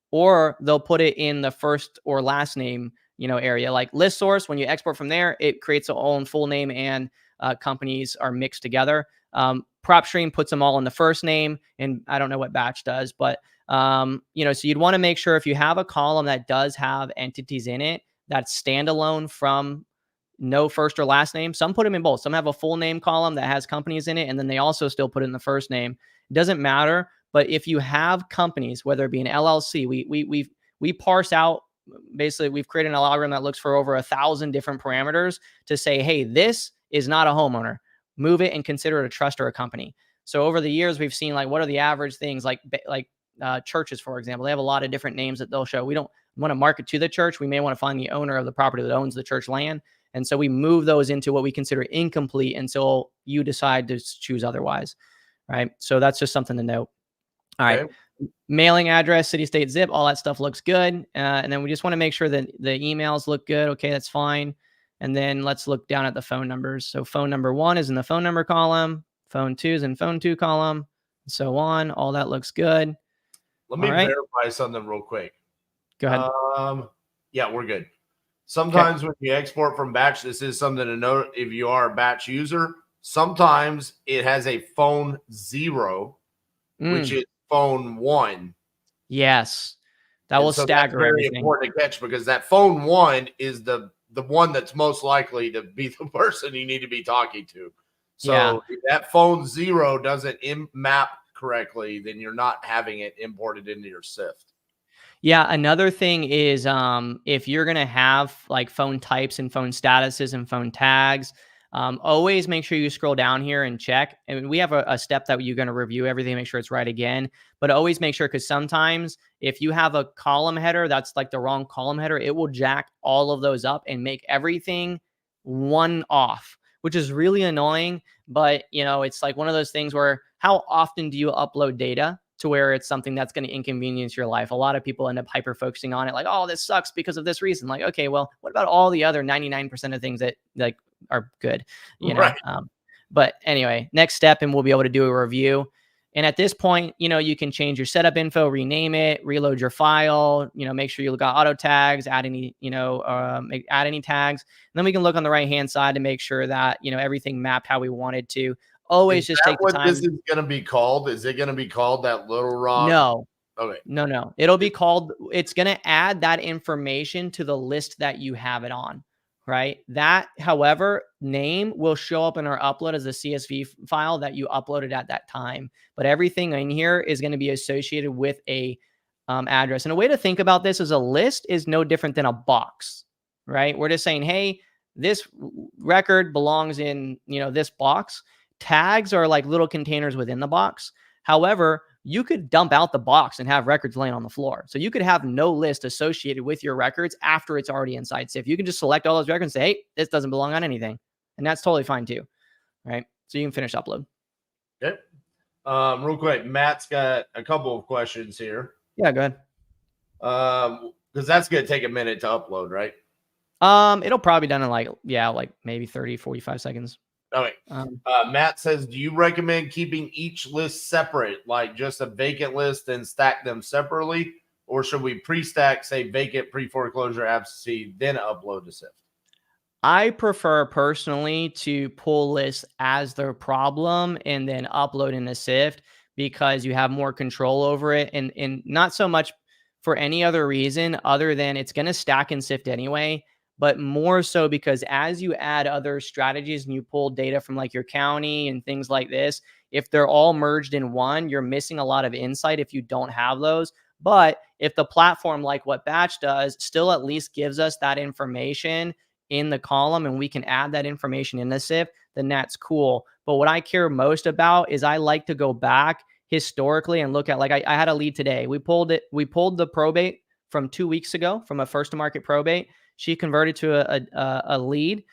or they'll put it in the first or last name, area. Like list source, when you export from there, it creates its own full name and companies are mixed together. PropStream puts them all in the first name, and I don't know what Batch does, but so you'd want to make sure if you have a column that does have entities in it that's standalone from no first or last name. Some put them in both. Some have a full name column that has companies in it, and then they also still put it in the first name. It doesn't matter. But if you have companies, whether it be an LLC, we parse out. Basically, we've created an algorithm that looks for over 1,000 different parameters to say, hey, this is not a homeowner. Move it and consider it a trust or a company. So over the years, we've seen like what are the average things like churches, for example. They have a lot of different names that they'll show. We don't want to market to the church. We may want to find the owner of the property that owns the church land. And so we move those into what we consider incomplete until you decide to choose otherwise. Right. So that's just something to note. All right. Okay. Mailing address, city, state, zip, all that stuff looks good. And then we just want to make sure that the emails look good. Okay, that's fine. And then let's look down at the phone numbers. So phone number 1 is in the phone number column. Phone 2 is in phone 2 column, and so on. All that looks good. Let me verify something real quick. Go ahead. Yeah, we're good. Sometimes when you export from Batch, this is something to note if you are a Batch user. Sometimes it has a phone 0, which is phone 1. Yes. That will stagger everything. Very important to catch because that phone 1 is the one that's most likely to be the person you need to be talking to. So if that phone 0 doesn't map correctly, then you're not having it imported into your SIFT. Yeah, another thing is if you're going to have like phone types and phone statuses and phone tags, always make sure you scroll down here and check. And we have a step that you're going to review everything, make sure it's right again. But always make sure, because sometimes if you have a column header that's like the wrong column header, it will jack all of those up and make everything one off, which is really annoying. But, it's like one of those things where how often do you upload data to where it's something that's going to inconvenience your life? A lot of people end up hyper focusing on it. Like, oh, this sucks because of this reason. Like, okay, well, what about all the other 99% of things that like are good, Right. But anyway, next step, and we'll be able to do a review. And at this point, you can change your setup info, rename it, reload your file, make sure you got auto tags, add any, add any tags. And then we can look on the right-hand side to make sure that, everything mapped how we wanted to. Always just take the time. This is going to be called? Is it going to be called that Little Rock? No. Okay. No. It'll be called, it's going to add that information to the list that you have it on, right? That, however, name will show up in our upload as a CSV file that you uploaded at that time. But everything in here is going to be associated with a address. And a way to think about this is a list is no different than a box, right? We're just saying, hey, this record belongs in, this box. Tags are like little containers within the box. However, you could dump out the box and have records laying on the floor. So you could have no list associated with your records after it's already inside SIFT. You can just select all those records and say, hey, this doesn't belong on anything. And that's totally fine too, right? So you can finish upload. Okay. Real quick, Matt's got a couple of questions here. Yeah, go ahead. Because that's going to take a minute to upload, right? It'll probably be done in like maybe 30, 45 seconds. Okay. Matt says, do you recommend keeping each list separate, like just a vacant list and stack them separately? Or should we pre-stack, say, vacant, pre-foreclosure, absentee, then upload to SIFT? I prefer personally to pull lists as their problem and then upload in a SIFT because you have more control over it, and not so much for any other reason other than it's going to stack in SIFT anyway, but more so because as you add other strategies and you pull data from like your county and things like this, if they're all merged in one, you're missing a lot of insight if you don't have those. But if the platform, like what Batch does, still at least gives us that information in the column and we can add that information in the SIFT, then that's cool. But what I care most about is I like to go back historically and look at, like I had a lead today. We pulled the probate from 2 weeks ago from a first to market probate. She converted to a lead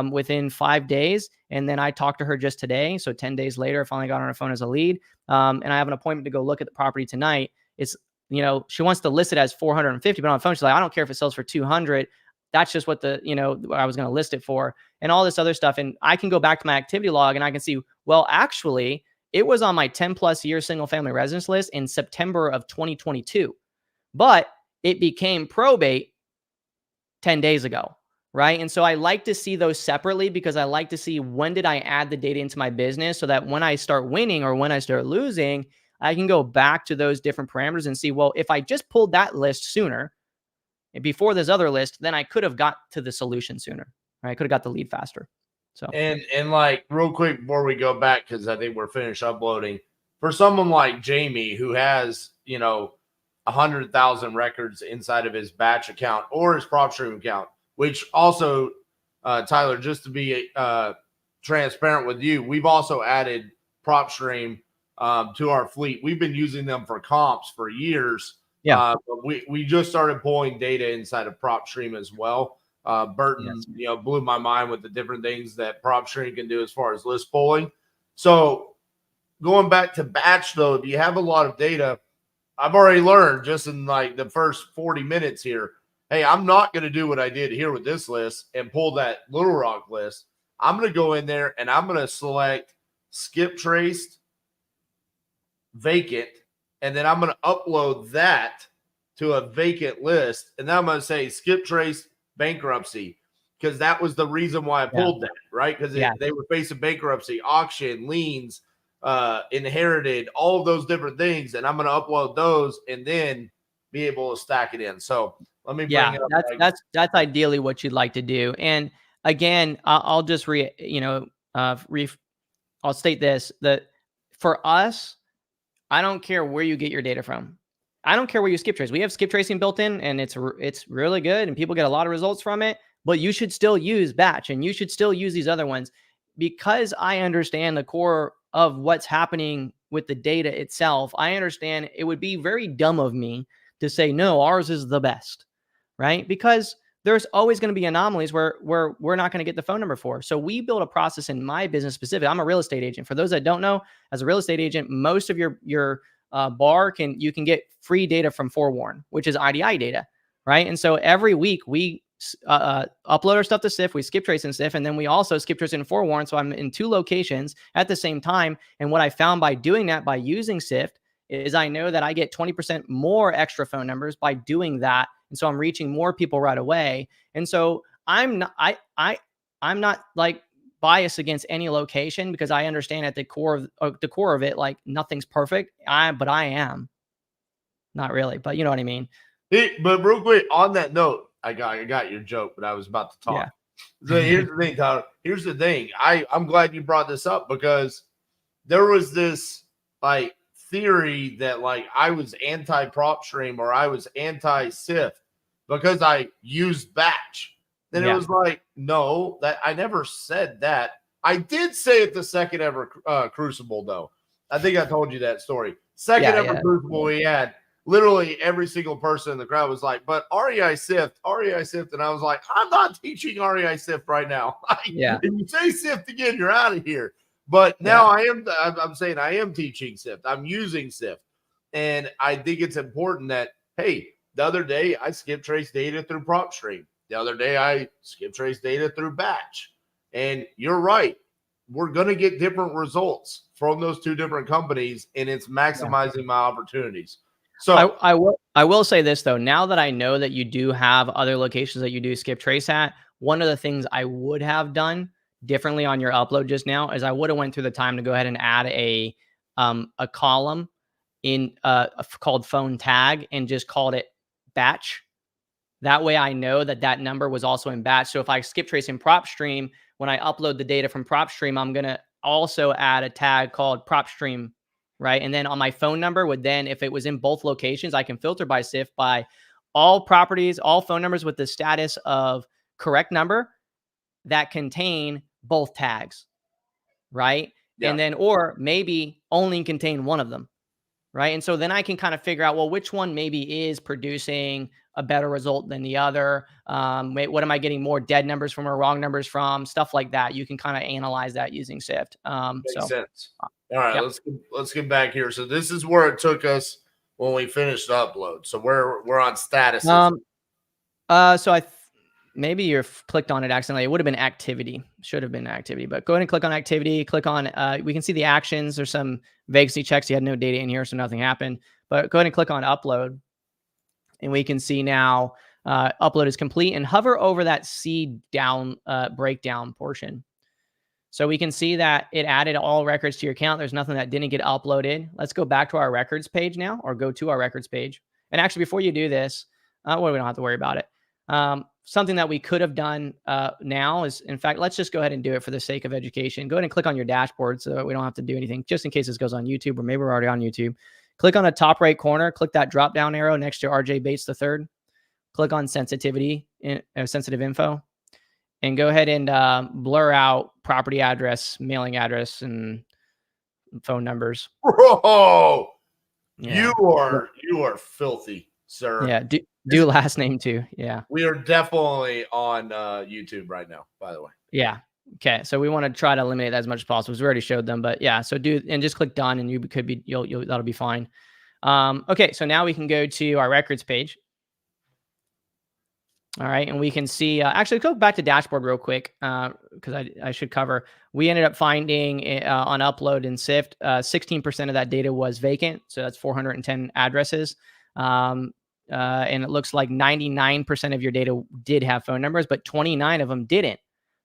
within 5 days. And then I talked to her just today. So 10 days later, I finally got on her phone as a lead. And I have an appointment to go look at the property tonight. It's, she wants to list it as 450, but on the phone, she's like, I don't care if it sells for 200. That's just what I was going to list it for, and all this other stuff. And I can go back to my activity log and I can see, well, actually it was on my 10 plus year single family residence list in September of 2022, but it became probate 10 days ago. Right. And so I like to see those separately because I like to see when did I add the data into my business so that when I start winning or when I start losing, I can go back to those different parameters and see, well, if I just pulled that list sooner, before this other list, then I could have got to the solution sooner. Right? I could have got the lead faster. So and like real quick before we go back, because I think we're finished uploading, for someone like Jamie who has 100,000 records inside of his batch account or his PropStream account, which also Tyler, just to be transparent with you, we've also added PropStream to our fleet. We've been using them for comps for years. Yeah. But we just started pulling data inside of PropStream as well. Burton, blew my mind with the different things that PropStream can do as far as list pulling. So going back to batch though, if you have a lot of data, I've already learned just in like the first 40 minutes here, hey, I'm not going to do what I did here with this list and pull that Little Rock list. I'm going to go in there and I'm going to select skip traced, vacant, and then I'm going to upload that to a vacant list. And then I'm going to say skip trace bankruptcy, because that was the reason why I pulled that, right? Because they were facing bankruptcy, auction, liens, inherited, all of those different things. And I'm going to upload those and then be able to stack it in. So let me bring it up. That's ideally what you'd like to do. And again, I'll just I'll state this, that for us, I don't care where you get your data from. I don't care where you skip trace. We have skip tracing built in and it's really good and people get a lot of results from it, but you should still use batch and you should still use these other ones because I understand the core of what's happening with the data itself. I understand it would be very dumb of me to say, no, ours is the best, right? Because there's always going to be anomalies where we're not going to get the phone number for. So we build a process in my business specific. I'm a real estate agent. For those that don't know, as a real estate agent, most of your bar you can get free data from Forewarn, which is IDI data, right? And so every week we upload our stuff to SIFT, we skip trace in SIFT, and then we also skip trace in Forewarn. So I'm in 2 locations at the same time. And what I found by doing that, by using SIFT, is I know that I get 20% more extra phone numbers by doing that. And so I'm reaching more people right away. And so I'm not like biased against any location because I understand at the core of it, like nothing's perfect. But I am not really, but you know what I mean? But real quick on that note, I got your joke, but I was about to talk. Yeah. So here's the thing, Tyler. Here's the thing. I'm glad you brought this up because there was this like theory that like I was anti-PropStream or I was anti-SIFT because I used batch. Then it was like, no, that I never said that. I did say it the second ever Crucible though. I think I told you that story. Second ever Crucible we had. Literally every single person in the crowd was like, but REI SIFT. And I was like, I'm not teaching REI SIFT right now. If you say SIFT again, you're out of here. But now I'm saying I am teaching SIFT. I'm using SIFT. And I think it's important that, hey, the other day I skip trace data through PropStream. The other day I skip trace data through batch. And you're right. we're going to get different results from those two different companies, and it's maximizing my opportunities. So I will say this though, now that I know that you do have other locations that you do skip trace at, one of the things I would have done differently on your upload just now is I would have went through the time to go ahead and add a column in called phone tag and just called it batch. That way I know that that number was also in batch. So if I skip trace in prop stream, when I upload the data from prop stream, I'm going to also add a tag called prop stream, right? And then on my phone number would then, if it was in both locations, I can filter by SIF by all properties, all phone numbers with the status of correct number that contain both tags, right? Yeah. And then, or maybe only contain one of them, right? And so then I can kind of figure out, well, which one maybe is producing a better result than the other. What am I getting more dead numbers from or wrong numbers from? Stuff like that. You can kind of analyze that using SIFT. Makes sense. All right, yeah. let's get back here. So this is where it took us when we finished upload. So we're on statuses. So maybe you clicked on it accidentally. It would have been activity. Should have been activity. But go ahead and click on activity. Click on. We can see the actions. There's some vacancy checks. You had no data in here, so nothing happened. But go ahead and click on upload, and we can see now upload is complete. And hover over that seed down breakdown portion. So we can see that it added all records to your account. There's nothing that didn't get uploaded. Let's go back to our records page now, or go to our records page. And actually, before you do this, well, we don't have to worry about it. Something that we could have done now is, in fact, let's just go ahead and do it for the sake of education. Go ahead and click on your dashboard so that we don't have to do anything, just in case this goes on YouTube, or maybe we're already on YouTube. Click on the top right corner, click that drop down arrow next to RJ Bates III. Click on sensitivity, sensitive info, and go ahead and blur out property address, mailing address, and phone numbers. Bro, Yeah. you are filthy, sir. Yeah. Do last name too. Yeah. We are definitely on YouTube right now, by the way. Yeah. Okay. So we want to try to eliminate that as much as possible, because we already showed them, but yeah. So just click done, and you could be, that'll be fine. Okay. So now we can go to our records page. All right. And we can see, actually go back to dashboard real quick, because I should cover. We ended up finding on upload and SIFT, 16% of that data was vacant. So that's 410 addresses. And it looks like 99% of your data did have phone numbers, but 29 of them didn't.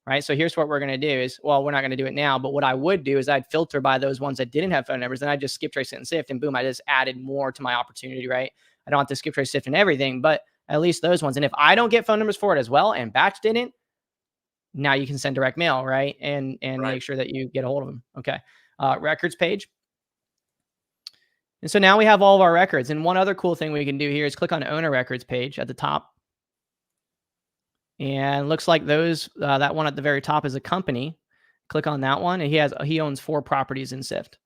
Right. So here's what we're going to do is, well, we're not going to do it now, but what I would do is I'd filter by those ones that didn't have phone numbers. Then I just skip trace it and SIFT, and boom, I just added more to my opportunity. Right. I don't have to skip trace, SIFT, and everything, but at least those ones. And if I don't get phone numbers for it as well, and batch didn't, now you can send direct mail, right? And make sure that you get a hold of them. Okay. Records page. And so now we have all of our records. And one other cool thing we can do here is click on owner records page at the top. And looks like those, that one at the very top is a company. Click on that one. And he owns 4 properties in SIFT.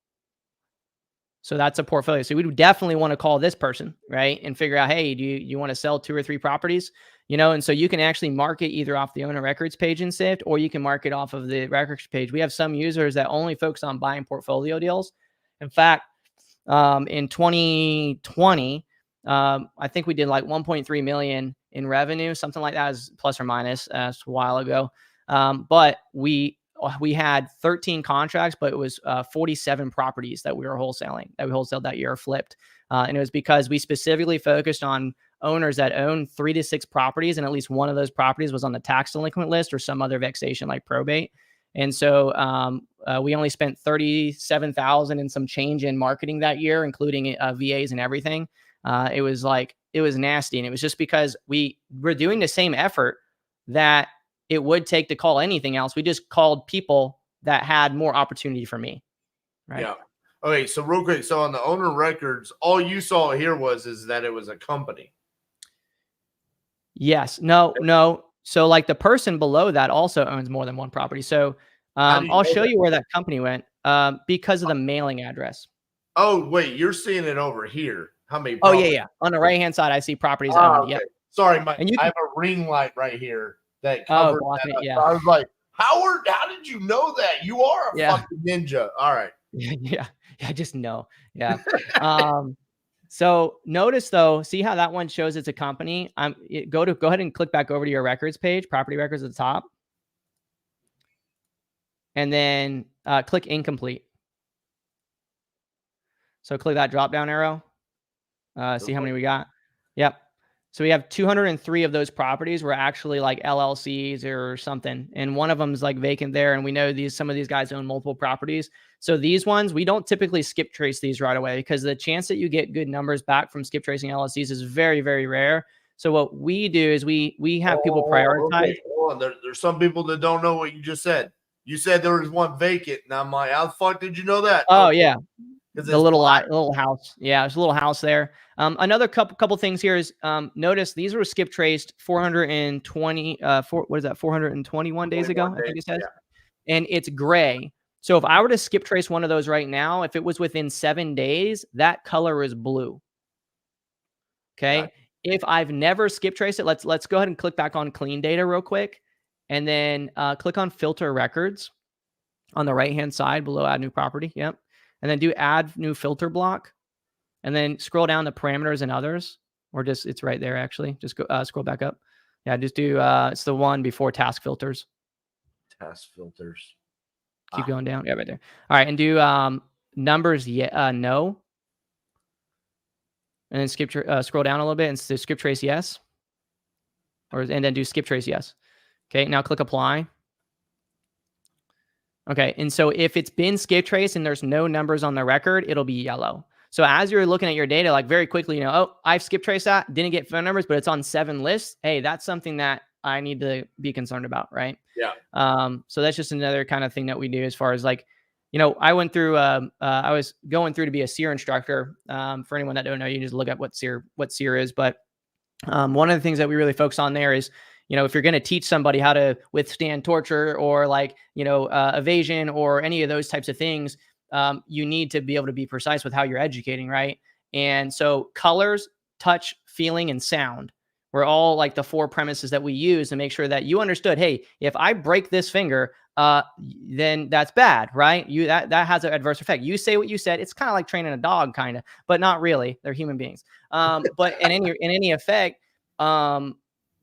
So that's a portfolio. So we would definitely want to call this person, right? And figure out, hey, do you want to sell 2 or 3 properties? You know, and so you can actually market either off the owner records page in SIFT, or you can market off of the records page. We have some users that only focus on buying portfolio deals. In fact, in 2020, I think we did like 1.3 million in revenue, something like that, is plus or minus. That's a while ago. But we had 13 contracts, but it was 47 properties that we were wholesaling, that we wholesaled that year, or flipped. And it was because we specifically focused on owners that own 3 to 6 properties, and at least one of those properties was on the tax delinquent list or some other vexation like probate. And so we only spent $37,000 and some change in marketing that year, including VAs and everything. It was nasty. And it was just because we were doing the same effort that it would take to call anything else. We just called people that had more opportunity for me. Right. Yeah. Okay. So real quick. So on the owner records, all you saw here is that it was a company. Yes. No. So like the person below that also owns more than one property. So I'll show you where that company went because of the mailing address. Oh, wait, you're seeing it over here. How many? Oh, yeah. On the right-hand side, I see properties owned. Okay. Yep. Sorry, I have a ring light right here that covers that up. Yeah. So I was like, Howard, how did you know that? You are a fucking ninja. All right. Yeah. Just know. Yeah. So notice though, see how that one shows it's a company. Go ahead and click back over to your records page, property records at the top. and then click incomplete. So click that drop down arrow. See how many we got. Yep. So we have 203 of those properties were actually like LLCs or something. And one of them is like vacant there. And we know some of these guys own multiple properties. So these ones, we don't typically skip trace these right away because the chance that you get good numbers back from skip tracing LLCs is very, very rare. So what we do is we have people prioritize. Okay. Hold on. There's some people that don't know what you just said. You said there was one vacant. And I'm like, how the fuck did you know that? Oh, yeah. The little house. Yeah, there's a little house there. Another couple things here is notice these were skip traced 420 what is that, 421 days ago, I think it says. Yeah. And it's gray. So if I were to skip trace one of those right now, if it was within 7 days, that color is blue. Okay. Right. If I've never skip traced it, let's go ahead and click back on clean data real quick. And then click on filter records on the right-hand side below add new property. Yep. And then do add new filter block. And then scroll down to parameters and others, or just, it's right there actually. Just go scroll back up. Yeah, just do, it's the one before task filters. Task filters. Keep going down. Yeah, right there. All right, and do numbers, no. And then scroll down a little bit and do skip trace yes. And then do skip trace yes. Okay, now click apply. Okay, and so if it's been skip traced and there's no numbers on the record, it'll be yellow. So as you're looking at your data, like very quickly, oh, I've skip traced that, didn't get phone numbers, but it's on 7 lists. Hey, that's something that I need to be concerned about, right? Yeah. So that's just another kind of thing that we do as far as like, I went through, I was going through to be a SEER instructor. For anyone that don't know, you just look at what SEER is. But one of the things that we really focus on there is, if you're going to teach somebody how to withstand torture or like, evasion or any of those types of things, you need to be able to be precise with how you're educating, right? And so colors, touch, feeling, and sound were all like the 4 premises that we use to make sure that you understood, hey, if I break this finger, then that's bad, right? That has an adverse effect. You say what you said. It's kind of like training a dog, kind of, but not really. They're human beings. But in any effect,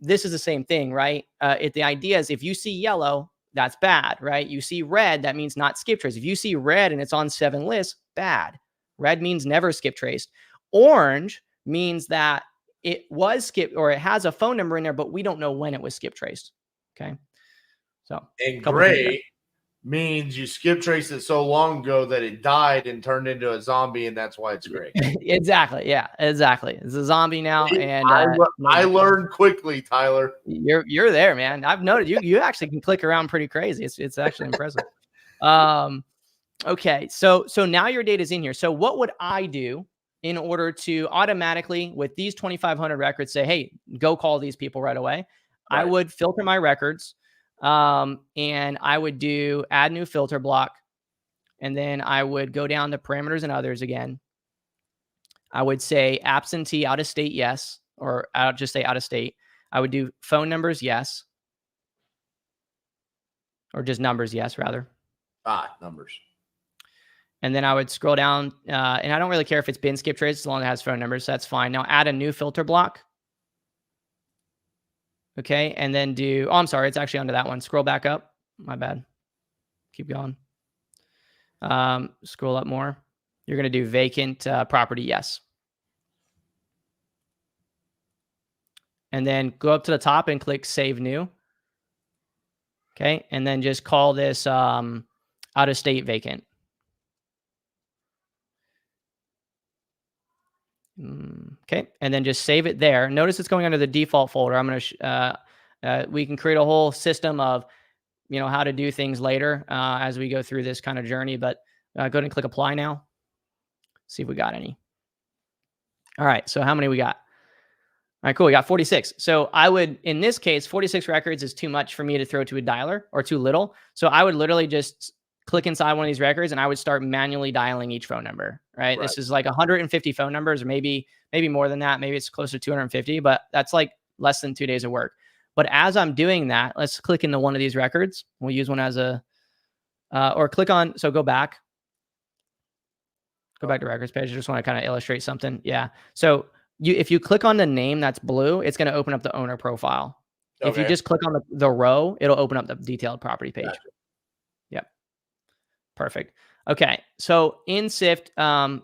this is the same thing, right? The idea is if you see yellow, that's bad, right? You see red, that means not skip trace. If you see red and it's on 7 lists, bad. Red means never skip traced. Orange means that it was skipped or it has a phone number in there, but we don't know when it was skip traced. Okay. So, and gray means you skip traced it so long ago that it died and turned into a zombie, and that's why it's gray. Exactly. Yeah, exactly. It's a zombie now. And I learned quickly, Tyler. You're there, man. I've noted you actually can click around pretty crazy. It's actually impressive. Okay, so now your data is in here. So what would I do in order to automatically, with these 2,500 records, say, hey, go call these people right away? Right. I would filter my records. And I would do add new filter block. And then I would go down to parameters and others again. I would say absentee out of state, yes, or I'll just say out of state. I would do phone numbers, yes. Or just numbers, yes, rather. Numbers. And then I would scroll down, and I don't really care if it's been skip traced as long as it has phone numbers. So that's fine. Now add a new filter block. Okay, and then I'm sorry, it's actually under that one. Scroll back up. My bad. Keep going. Scroll up more. You're going to do vacant property, yes. And then go up to the top and click Save New. Okay, and then just call this out of state vacant. Okay, and then just save it there. Notice it's going under the default folder. I'm going to, we can create a whole system of, how to do things later as we go through this kind of journey, but go ahead and click apply now. See if we got any. All right, so how many we got? All right, cool, we got 46. So I would, in this case, 46 records is too much for me to throw to a dialer or too little. So I would literally just click inside one of these records and I would start manually dialing each phone number, right? This is like 150 phone numbers, or maybe more than that. Maybe it's closer to 250, but that's like less than 2 days of work. But as I'm doing that, let's click into one of these records. We'll use one as a, or click on, so go back to records page. I just want to kind of illustrate something. Yeah. So if you click on the name that's blue, it's going to open up the owner profile. Okay. If you just click on the row, it'll open up the detailed property page. Gotcha. Yep. Perfect. Okay. So in Sift,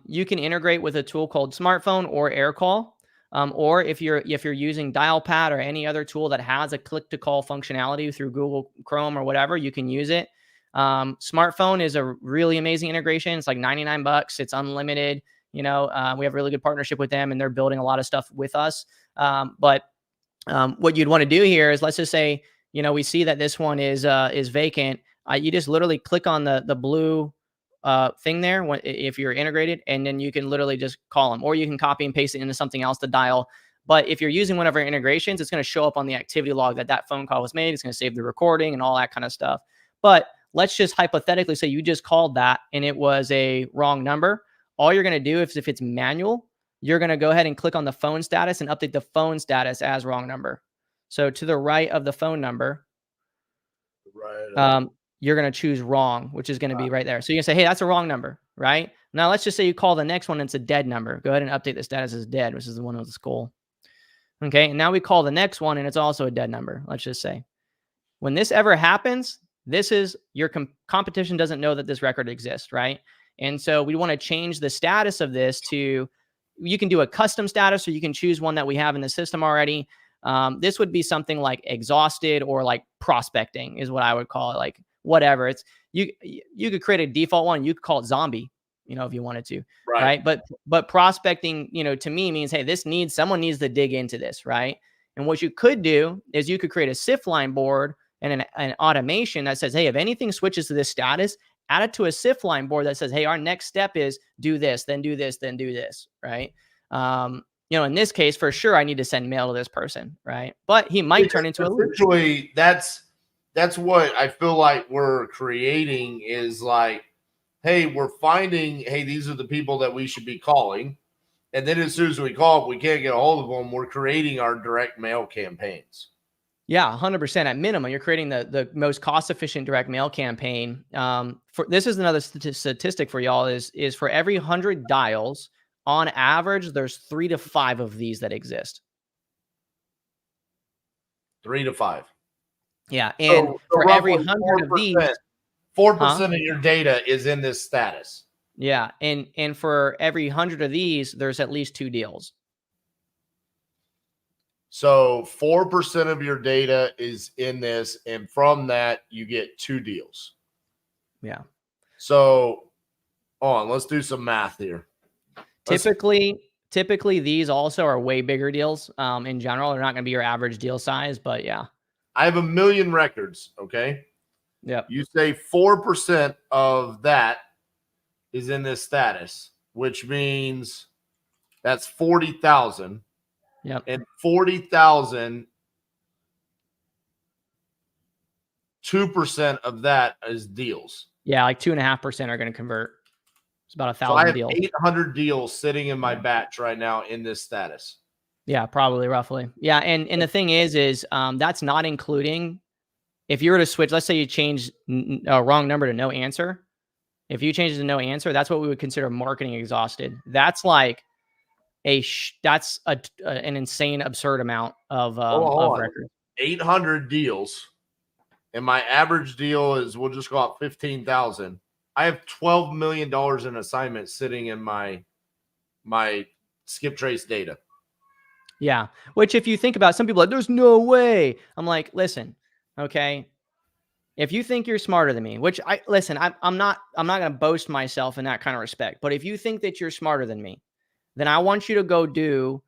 you can integrate with a tool called Smartphone or AirCall. Or if you're using Dialpad or any other tool that has a click to call functionality through Google Chrome or whatever, you can use it. Smartphone is a really amazing integration. It's like $99. It's unlimited. We have a really good partnership with them, and they're building a lot of stuff with us. But what you'd want to do here is, let's just say, we see that this one is vacant. You just literally click on the blue thing there if you're integrated, and then you can literally just call them, or you can copy and paste it into something else to dial. But if you're using one of our integrations, it's going to show up on the activity log that phone call was made. It's going to save the recording and all that kind of stuff. But let's just hypothetically say you just called that and it was a wrong number. All you're going to do, if it's manual, you're going to go ahead and click on the phone status and update the phone status as wrong number. So to the right of the phone number, you're going to choose wrong, which is going to be right there. So you can say, hey, that's a wrong number, right? Now let's just say you call the next one and it's a dead number. Go ahead and update the status as dead, which is the one with the skull. Okay, and now we call the next one and it's also a dead number, let's just say. When this ever happens, this is your competition doesn't know that this record exists, right? And so we want to change the status of this to, you can do a custom status, or you can choose one that we have in the system already. This would be something like exhausted or like prospecting is what I would call it, like whatever. It's you could create a default one. You could call it zombie, if you wanted to, right? But prospecting, to me means, hey, someone needs to dig into this, right? And what you could do is you could create a SIF line board and an automation that says, hey, if anything switches to this status, add it to a SIF line board that says, hey, our next step is do this, then do this, then do this, right? In this case, for sure, I need to send mail to this person, right? But he might turn into a loop. Essentially, that's what I feel like we're creating is like, hey, we're finding, hey, these are the people that we should be calling. And then as soon as we call, if we can't get a hold of them, we're creating our direct mail campaigns. Yeah, 100%. At minimum, you're creating the most cost-efficient direct mail campaign. This is another statistic for y'all is for every 100 dials, on average, there's 3 to 5 of these that exist. 3 to 5. Yeah, and so for every 100 of these, 4% of your data is in this status. Yeah, and for every 100 of these, there's at least 2 deals. So 4% of your data is in this, and from that, you get 2 deals. Yeah. So, let's do some math here. Typically, these also are way bigger deals. In general, they're not going to be your average deal size, but yeah. I have 1 million records, okay? Yeah. You say 4% of that is in this status, which means that's 40,000. Yep. And 40,000, 2% of that is deals. Yeah, like 2.5% are going to convert. It's about 1,000 so I have deals. 800 deals sitting in my batch right now in this status. Yeah, probably roughly. Yeah, and the thing is that's not including if you were to switch. Let's say you change a wrong number to no answer. If you change it to no answer, that's what we would consider marketing exhausted. That's like an insane, absurd amount of records. 800 deals, and my average deal is, we'll just go out 15,000. I have $12 million in assignments sitting in my skip trace data. Yeah, which if you think about, some people are like, there's no way. I'm like, listen, okay. If you think you're smarter than me, which I'm not going to boast myself in that kind of respect. But if you think that you're smarter than me, then I want you to go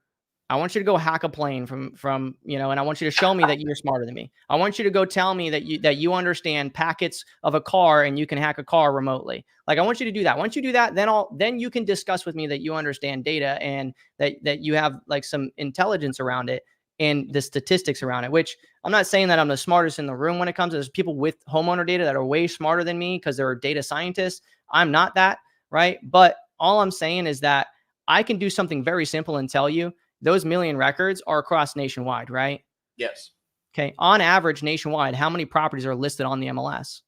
hack a plane from, and I want you to show me that you're smarter than me. I want you to go tell me that you understand packets of a car and you can hack a car remotely. Like, I want you to do that. Once you do that, then you can discuss with me that you understand data and that you have like some intelligence around it and the statistics around it, which I'm not saying that I'm the smartest in the room when it comes to there's people with homeowner data that are way smarter than me because they're data scientists. I'm not that, right? But all I'm saying is that I can do something very simple and tell you those 1 million records are across nationwide, right? Yes. Okay. On average, nationwide, how many properties are listed on the MLS?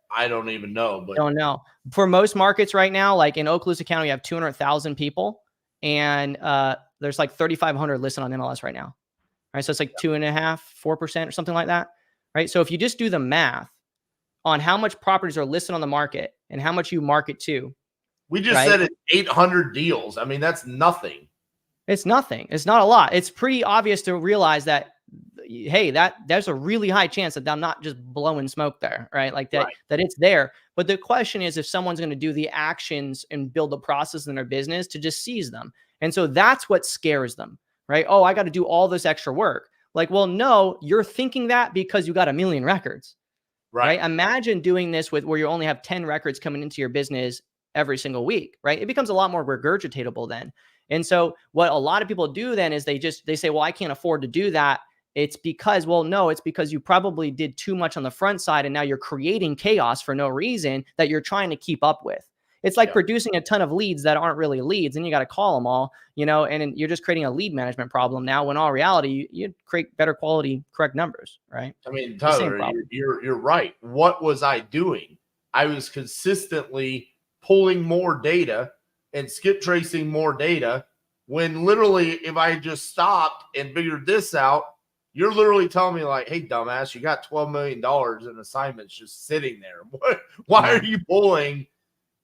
I don't even know. But don't know. For most markets right now, like in Okaloosa County, we have 200,000 people, and there's like 3,500 listed on MLS right now. Right. So it's like 2.5%, 4% or something like that. Right. So if you just do the math, on how much properties are listed on the market and how much you market to. We just right? said it's 800 deals. I mean, that's nothing. It's nothing. It's not a lot. It's pretty obvious to realize that, hey, there's a really high chance that I'm not just blowing smoke there, right? Like that, Right. that it's there. But the question is if someone's going to do the actions and build the process in their business to just seize them. And so that's what scares them, right? Oh, I got to do all this extra work. Like, well, no, you're thinking that because you got a million records, Right. right? Imagine doing this with where you only have 10 records coming into your business every single week, right? It becomes a lot more regurgitatable then. And so what a lot of people do then is they say, well, I can't afford to do that. It's because, well, no, it's because you probably did too much on the front side and now you're creating chaos for no reason that you're trying to keep up with. It's like producing a ton of leads that aren't really leads, and you got to call them all, and you're just creating a lead management problem now, when all reality, you create better quality, correct numbers, right? I mean, Tyler, you're right. What was I doing? I was consistently pulling more data and skip tracing more data, when literally if I just stopped and figured this out, you're literally telling me like, hey, dumbass, you got $12 million in assignments just sitting there. Why are you pulling?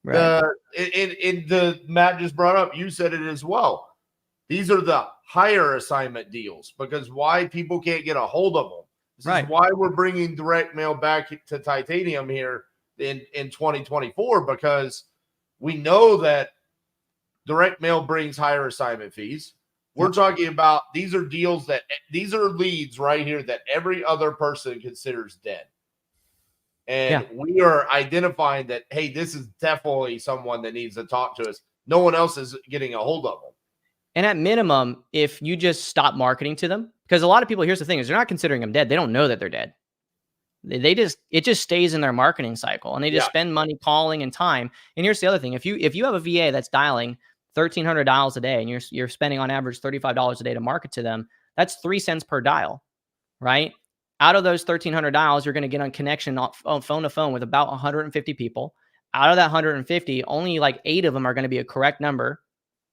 Right. The Matt just brought up, you said it as well. These are the higher assignment deals, because why people can't get a hold of them. This is why we're bringing direct mail back to Titanium here in 2024, because we know that direct mail brings higher assignment fees. We're talking about, these are deals these are leads right here that every other person considers dead. And we are identifying that, hey, this is definitely someone that needs to talk to us. No one else is getting a hold of them. And at minimum, if you just stop marketing to them, because a lot of people, here's the thing, is they're not considering them dead. They don't know that they're dead. It just stays in their marketing cycle, and they just spend money calling and time. And here's the other thing. If you have a VA that's dialing $1,300 a day and you're spending on average $35 a day to market to them, that's 3 cents per dial, right? Out of those $1,300, you're going to get on connection on phone to phone with about 150 people. Out of that 150, only like 8 of them are going to be a correct number.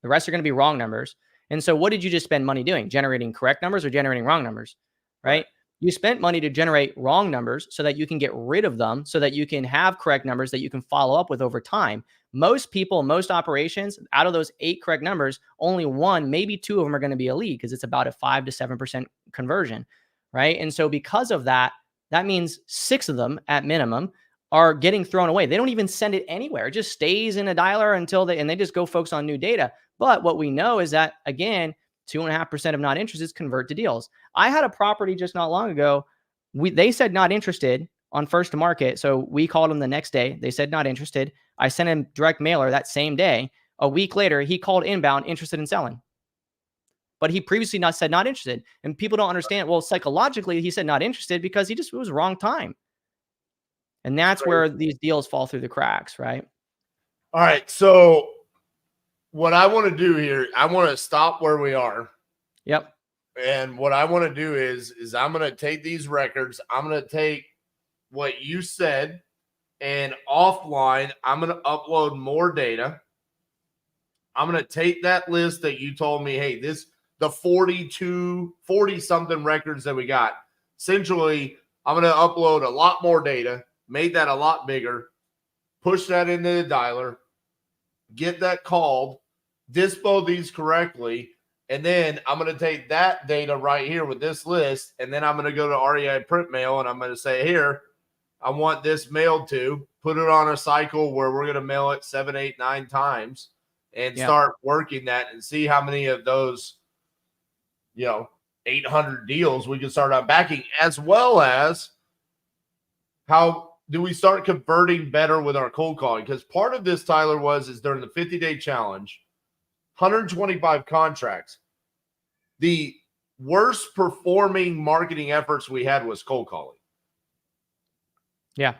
The rest are going to be wrong numbers. And so what did you just spend money doing? Generating correct numbers or generating wrong numbers, right? You spent money to generate wrong numbers so that you can get rid of them, so that you can have correct numbers that you can follow up with over time. Most people, most operations, out of those 8 correct numbers, only 1, maybe 2 of them are going to be a lead, because it's about a 5 to 7% conversion, right? And so because of that, that means 6 of them at minimum are getting thrown away. They don't even send it anywhere. It just stays in a dialer and they just go focus on new data. But what we know is that, again, 2.5% of not interested convert to deals. I had a property just not long ago. They said not interested on first to market. So we called them the next day. They said not interested. I sent him direct mailer that same day. A week later, he called inbound, interested in selling. But he previously said not interested. And people don't understand. Well, psychologically, he said not interested because it was wrong time. And that's where these deals fall through the cracks, right? All right. So what I want to do here, I want to stop where we are. Yep. And what I want to do is I'm going to take these records. I'm going to take what you said, and offline, I'm going to upload more data. I'm going to take that list that you told me, hey, the 40 something records that we got. Essentially, I'm going to upload a lot more data, make that a lot bigger, push that into the dialer, get that called, dispo these correctly, and then I'm going to take that data right here with this list, and then I'm going to go to REI print mail, and I'm going to say, here, I want this mailed to, put it on a cycle where we're going to mail it 7, 8, 9 times, and start working that and see how many of those, 800 deals we can start unpacking, as well as how do we start converting better with our cold calling? Because part of this, Tyler, is during the 50-day challenge, 125 contracts. The worst performing marketing efforts we had was cold calling. Yeah.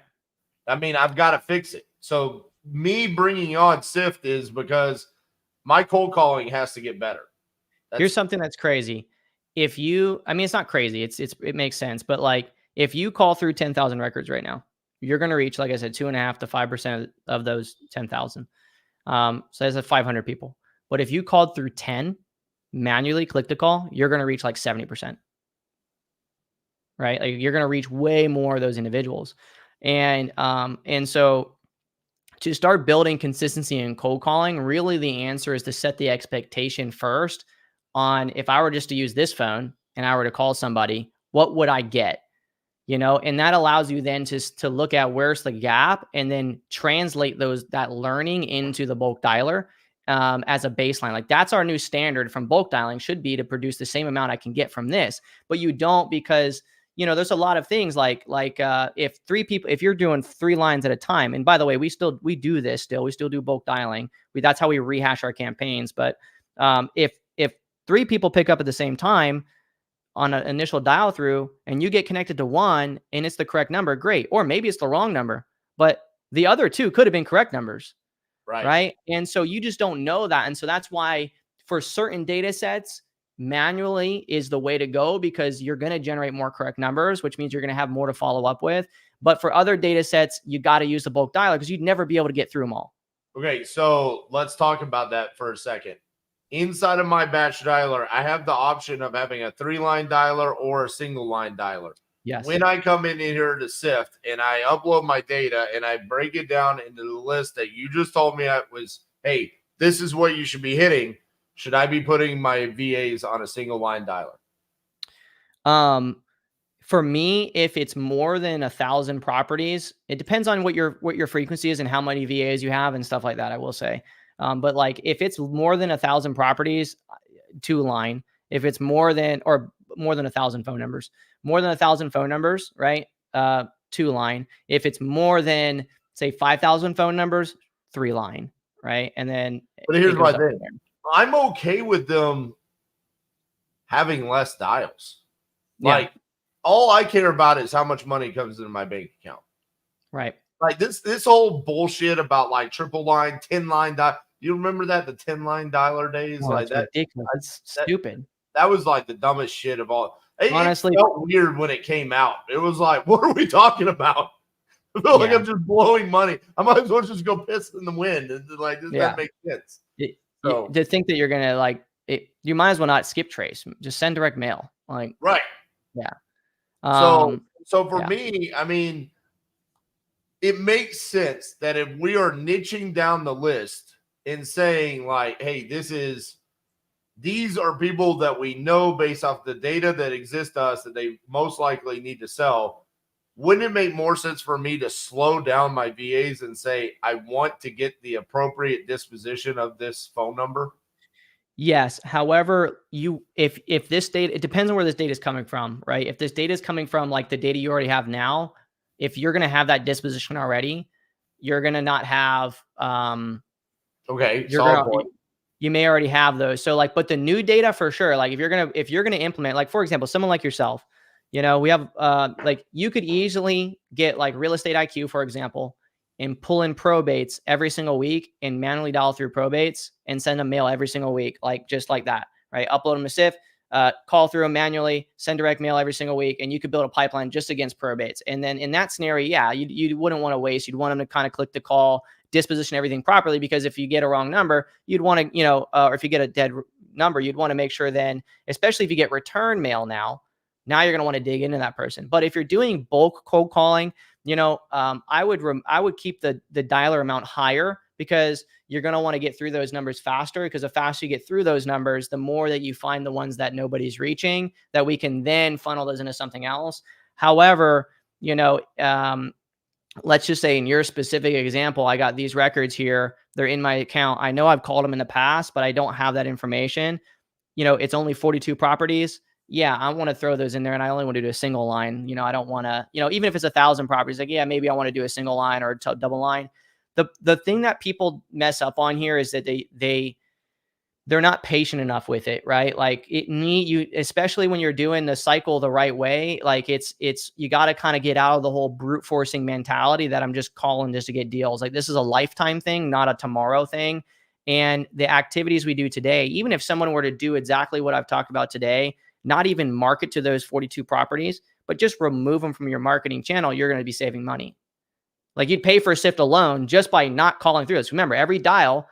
I mean, I've got to fix it. So me bringing on Sift is because my cold calling has to get better. Here's something that's crazy. It's not crazy. It makes sense. But like, if you call through 10,000 records right now, you're going to reach, like I said, 2.5 to 5% of those 10,000. So that's 500 people. But if you called through 10 manually, click to call, you're going to reach like 70%. Right? Like, you're going to reach way more of those individuals. And so to start building consistency in cold calling, really the answer is to set the expectation first on, if I were just to use this phone and I were to call somebody, what would I get? And that allows you then to look at where's the gap and then translate that learning into the bulk dialer as a baseline. Like, that's our new standard from bulk dialing, should be to produce the same amount I can get from this. But you don't, because there's a lot of things like if you're doing 3 lines at a time, and by the way, we do this still, we still do bulk dialing. That's how we rehash our campaigns. But if 3 people pick up at the same time on an initial dial through and you get connected to one and it's the correct number, great. Or maybe it's the wrong number, but the other 2 could have been correct numbers. Right. And so you just don't know that. And so that's why for certain data sets, manually is the way to go, because you're going to generate more correct numbers, which means you're going to have more to follow up with. But for other data sets, you got to use the bulk dialer because you'd never be able to get through them all. Okay. So let's talk about that for a second. Inside of my batch dialer, I have the option of having a 3-line dialer or a single line dialer. Yes. When I come in here to Sift and I upload my data and I break it down into the list that you just told me was, hey, this is what you should be hitting, should I be putting my VAs on a single line dialer? For me, if it's more than 1,000 properties, it depends on what your frequency is and how many VAs you have and stuff like that, I will say. But like, if it's more than 1,000 properties, 2-line. If it's more than 1,000 phone numbers, right? 2-line. If it's more than, say, 5,000 phone numbers, 3-line, right? And then, but here's my thing. I'm okay with them having less dials. Yeah. Like, all I care about is how much money comes into my bank account. Right. Like this whole bullshit about like triple line, 10-line dial. You remember that, the 10-line dialer days? Oh, like that's ridiculous. That's stupid. That was like the dumbest shit of all. Honestly, it felt weird when it came out. It was like, what are we talking about? I feel like I'm just blowing money. I might as well just go piss in the wind. Like, this doesn't make sense. To think that you're gonna you might as well not skip trace. Just send direct mail. Like, right. Yeah. So for me, I mean, it makes sense that if we are niching down the list and saying like, hey, these are people that we know based off the data that exists to us that they most likely need to sell, wouldn't it make more sense for me to slow down my VAs and say, I want to get the appropriate disposition of this phone number? Yes. However, if this data, it depends on where this data is coming from, right? If this data is coming from like the data you already have now, if you're going to have that disposition already, you're going to not have, okay. You may already have those. So like, but the new data for sure, like if you're going to implement, like, for example, someone like yourself, we have, like, you could easily get like Real Estate IQ, for example, and pull in probates every single week and manually dial through probates and send them mail every single week, like just like that, right? Upload them to SIF, call through them manually, send direct mail every single week, and you could build a pipeline just against probates. And then in that scenario, yeah, you wouldn't want to waste. You'd want them to kind of click the call, disposition everything properly, because if you get a wrong number, you'd want to, or if you get a dead number, you'd want to make sure then, especially if you get return mail now you're going to want to dig into that person. But if you're doing bulk cold calling, I would keep the dialer amount higher, because you're going to want to get through those numbers faster, because the faster you get through those numbers, the more that you find the ones that nobody's reaching, that we can then funnel those into something else. However, let's just say in your specific example, I got these records here. They're in my account. I know I've called them in the past, but I don't have that information. It's only 42 properties. Yeah, I want to throw those in there, and I only want to do a single line. I don't want to, even if it's 1,000 properties, like, yeah, maybe I want to do a single line or a double line. The thing that people mess up on here is that they're not patient enough with it, right? Like, especially when you're doing the cycle the right way, like you got to kind of get out of the whole brute forcing mentality that I'm just calling just to get deals. Like, this is a lifetime thing, not a tomorrow thing. And the activities we do today, even if someone were to do exactly what I've talked about today, not even market to those 42 properties, but just remove them from your marketing channel, you're going to be saving money. Like, you'd pay for a SIFT alone just by not calling through this. Remember, every dial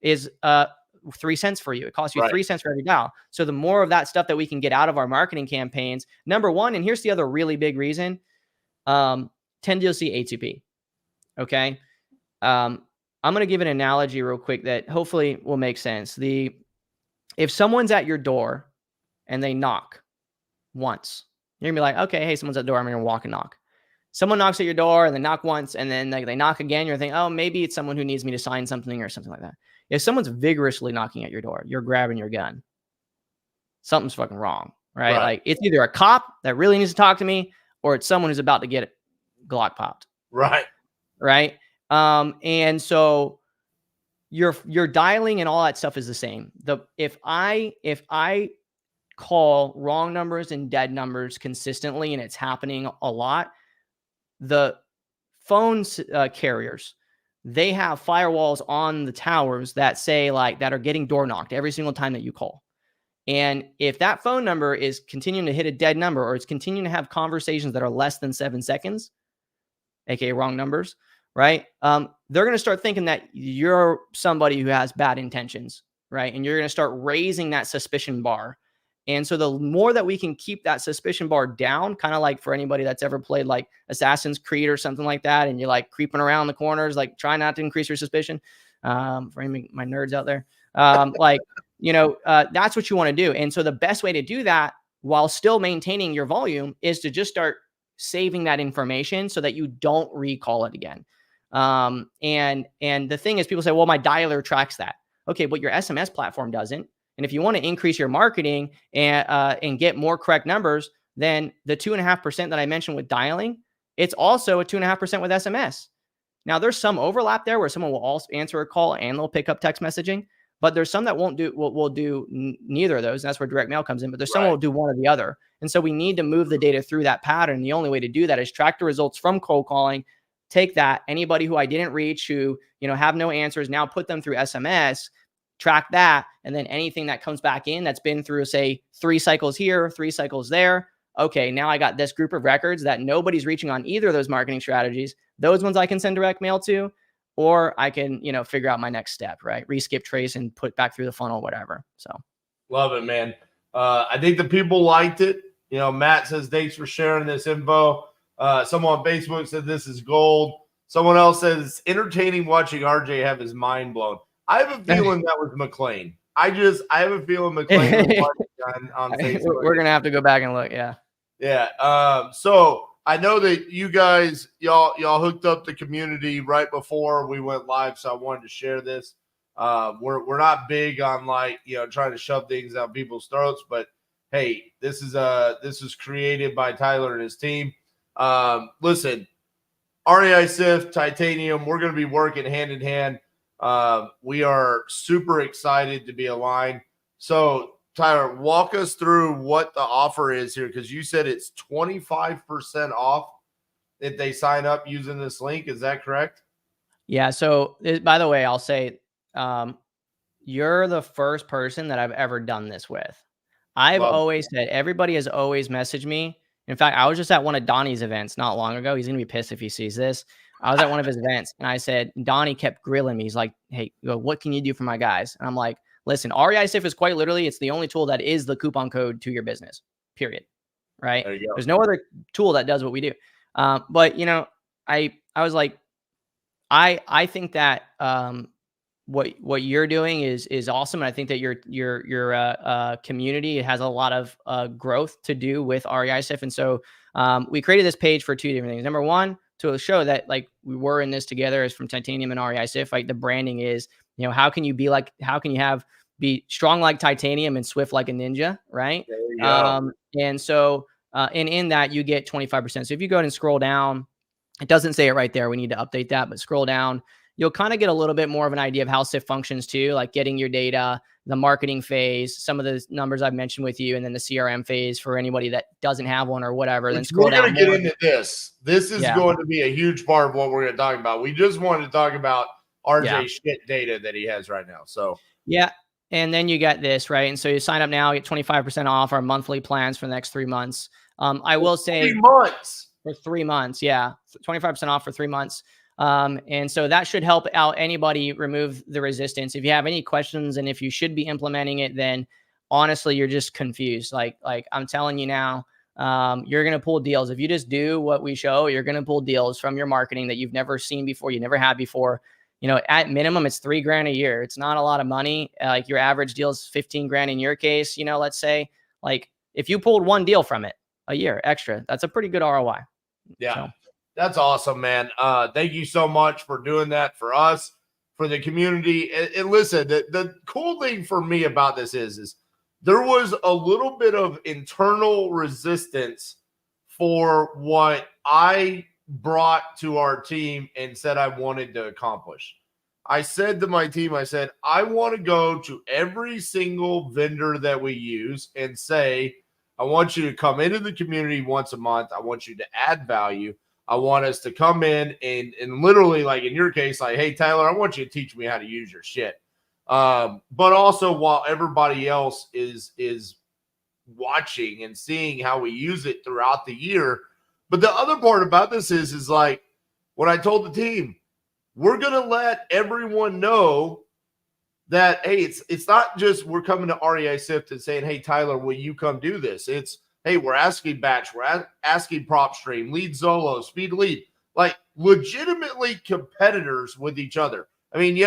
is 3 cents for you. It costs you 3 cents for every dial. So the more of that stuff that we can get out of our marketing campaigns, number one, and here's the other really big reason, 10DLC A2P. Okay. I'm going to give an analogy real quick that hopefully will make sense. If someone's at your door and they knock once, you're gonna be like, okay, hey, someone's at the door. I'm gonna walk and knock. Someone knocks at your door and they knock once and then they knock again. You're thinking, oh, maybe it's someone who needs me to sign something or something like that. If someone's vigorously knocking at your door, you're grabbing your gun. Something's fucking wrong, right? Like it's either a cop that really needs to talk to me or it's someone who's about to get Glock popped. Right. And so your dialing and all that stuff is the same. If I call wrong numbers and dead numbers consistently and it's happening a lot, the phone carriers, they have firewalls on the towers that say that are getting door knocked every single time that you call. And if that phone number is continuing to hit a dead number or it's continuing to have conversations that are less than 7 seconds, aka wrong numbers, right? They're going to start thinking that you're somebody who has bad intentions, right? And you're going to start raising that suspicion bar. And so the more that we can keep that suspicion bar down, kind of like for anybody that's ever played like Assassin's Creed or something like that, and you're like creeping around the corners, like try not to increase your suspicion. For any my nerds out there, that's what you want to do. And so the best way to do that while still maintaining your volume is to just start saving that information so that you don't recall it again. And the thing is, people say, well, my dialer tracks that. Okay, but your SMS platform doesn't. And if you want to increase your marketing and get more correct numbers, then the 2.5% that I mentioned with dialing, it's also a 2.5% with SMS. Now, there's some overlap there where someone will also answer a call and they'll pick up text messaging, but there's some that won't do will do neither of those. And that's where direct mail comes in. But there's some will do one or the other. And so we need to move the data through that pattern. The only way to do that is track the results from cold calling. Take that. Anybody who I didn't reach, who have no answers, now put them through SMS. Track that, and then anything that comes back in that's been through, say, 3 cycles here, 3 cycles there. Okay, now I got this group of records that nobody's reaching on either of those marketing strategies. Those ones I can send direct mail to, or I can, figure out my next step, right? Reskip, trace, and put back through the funnel, whatever. So love it, man. I think the people liked it. Matt says, thanks for sharing this info. Someone on Facebook said this is gold. Someone else says it's entertaining watching RJ have his mind blown. I have a feeling that was McLean. I have a feeling McLean was on Facebook. We're gonna have to go back and look. Yeah. Yeah. So I know that you guys, y'all hooked up the community right before we went live, so I wanted to share this. We're not big on trying to shove things down people's throats, but hey, this is created by Tyler and his team. Listen, REI SIF, Titanium, we're going to be working hand in hand. We are super excited to be aligned. So Tyler, walk us through what the offer is here, because you said it's 25% off if they sign up using this link. Is that correct? Yeah. So by the way, I'll say you're the first person that I've ever done this with. I've always said, everybody has always messaged me. In fact, I was just at one of Donnie's events not long ago. He's going to be pissed if he sees this. I was at one of his events and I said, Donnie kept grilling me. He's like, hey, what can you do for my guys? And I'm like, listen, REI SIF is quite literally, it's the only tool that is the coupon code to your business, period. Right? There's no other tool that does what we do. But I was like, I think that what you're doing is awesome. And I think that your community has a lot of growth to do with REI SIF. And so we created this page for 2 different things. Number one, to show that we were in this together as from Titanium and REI SIF. The branding is, how can you be strong like Titanium and swift like a ninja, right? And so and in that you get 25%. So if you go ahead and scroll down, it doesn't say it right there. We need to update that, but scroll down. You'll kind of get a little bit more of an idea of how SIF functions too, like getting your data, the marketing phase, some of the numbers I've mentioned with you, and then the CRM phase for anybody that doesn't have one or whatever. Then scroll down. We're going to get into this. This is going to be a huge part of what we're going to talk about. We just wanted to talk about RJ shit data that he has right now. So yeah. And then you get this, right? And so you sign up now, get 25% off our monthly plans for the next 3 months. I will say 3 months. For 3 months. Yeah. 25% off for 3 months. And so that should help out anybody remove the resistance. If you have any questions and if you should be implementing it, then honestly, you're just confused. Like I'm telling you now, you're going to pull deals. If you just do what we show, you're going to pull deals from your marketing that you've never seen before, you never had before. At minimum, it's $3,000 a year. It's not a lot of money. Like your average deal is 15 grand in your case. Let's say, like, if you pulled one deal from it a year extra, that's a pretty good ROI. Yeah, So. That's awesome, man. Thank you so much for doing that for us, for the community. And listen, the cool thing for me about this is there was a little bit of internal resistance for what I brought to our team and said I wanted to accomplish. I said to my team, I said, I want to go to every single vendor that we use and say, I want you to come into the community once a month. I want you to add value. I want us to come in and literally, like in your case, like, hey, Tyler, I want you to teach me how to use your shit. But also while everybody else is watching and seeing how we use it throughout the year. But the other part about this is like what I told the team, we're going to let everyone know that, hey, it's not just we're coming to REI Sift and saying, hey, Tyler, will you come do this? It's, hey, we're asking Batch, we're asking PropStream, Lead Zolo, Speed Lead, like legitimately competitors with each other. I mean,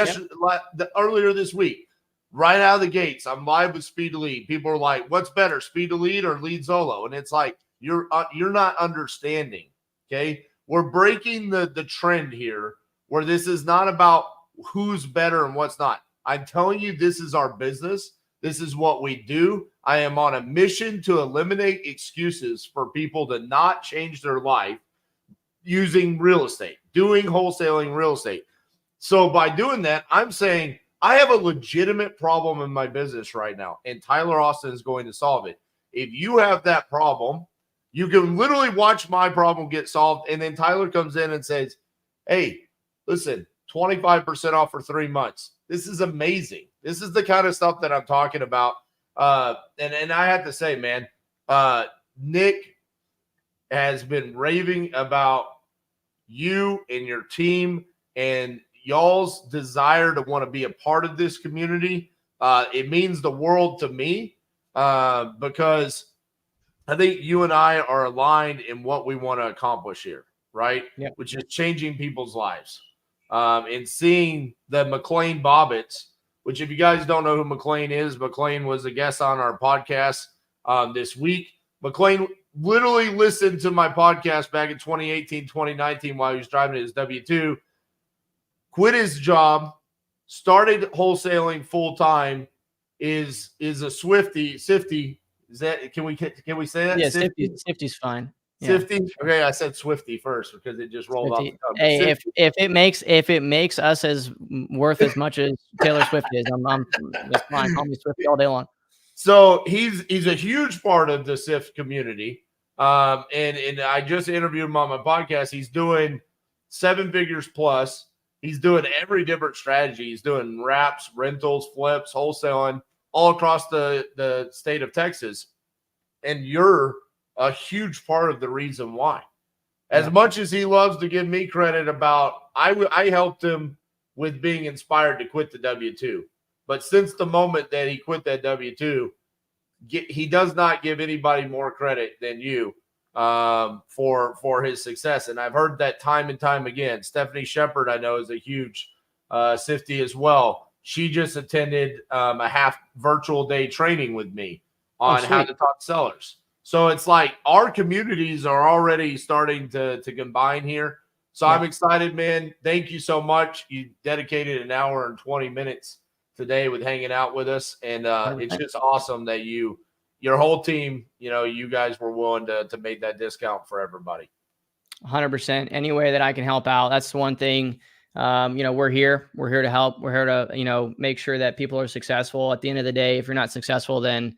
earlier this week, right out of the gates, I'm live with Speed Lead. People are like, what's better, Speed Lead or Lead Zolo? And it's like, you're not understanding, okay? We're breaking the trend here where this is not about who's better and what's not. I'm telling you, this is our business. This is what we do. I am on a mission to eliminate excuses for people to not change their life using real estate, doing wholesaling real estate. So by doing that, I'm saying I have a legitimate problem in my business right now, and Tyler Austin is going to solve it. If you have that problem, you can literally watch my problem get solved, and then Tyler comes in and says, hey, listen, 25% off for 3 months. This is amazing. This is the kind of stuff that I'm talking about. And I have to say, man, Nick has been raving about you and your team and y'all's desire to want to be a part of this community. It means the world to me because I think you and I are aligned in what we want to accomplish here, right? Yep. Which is changing people's lives. And seeing the McLean Bobbits, which if you guys don't know who McLean is, McLean was a guest on our podcast this week. McLean literally listened to my podcast back in 2018, 2019 while he was driving his W-2, quit his job, started wholesaling full-time, is a Sifty. Is that, can we say that? Yeah, Sifty's fine. Sifty. Okay, I said Swifty first because it just rolled off the tongue. Hey, if it makes us as worth as much as Taylor Swift is, it's fine. Call me Swifty all day long. So he's a huge part of the SIFT community. And I just interviewed him on my podcast. He's doing 7 figures plus. He's doing every different strategy. He's doing wraps, rentals, flips, wholesaling all across the state of Texas. And you're a huge part of the reason why. As much as he loves to give me credit about, I helped him with being inspired to quit the W-2. But since the moment that he quit that W-2, he does not give anybody more credit than you for his success. And I've heard that time and time again. Stephanie Shepard, I know, is a huge Sifty as well. She just attended a half virtual day training with me on how to talk to sellers. So it's like our communities are already starting to combine here. So I'm excited, man. Thank you so much. You dedicated an hour and 20 minutes today with hanging out with us. And it's just awesome that your whole team, you guys were willing to make that discount for everybody. 100%. Any way that I can help out. That's the one thing. We're here to help. We're here to, make sure that people are successful. At the end of the day, if you're not successful, then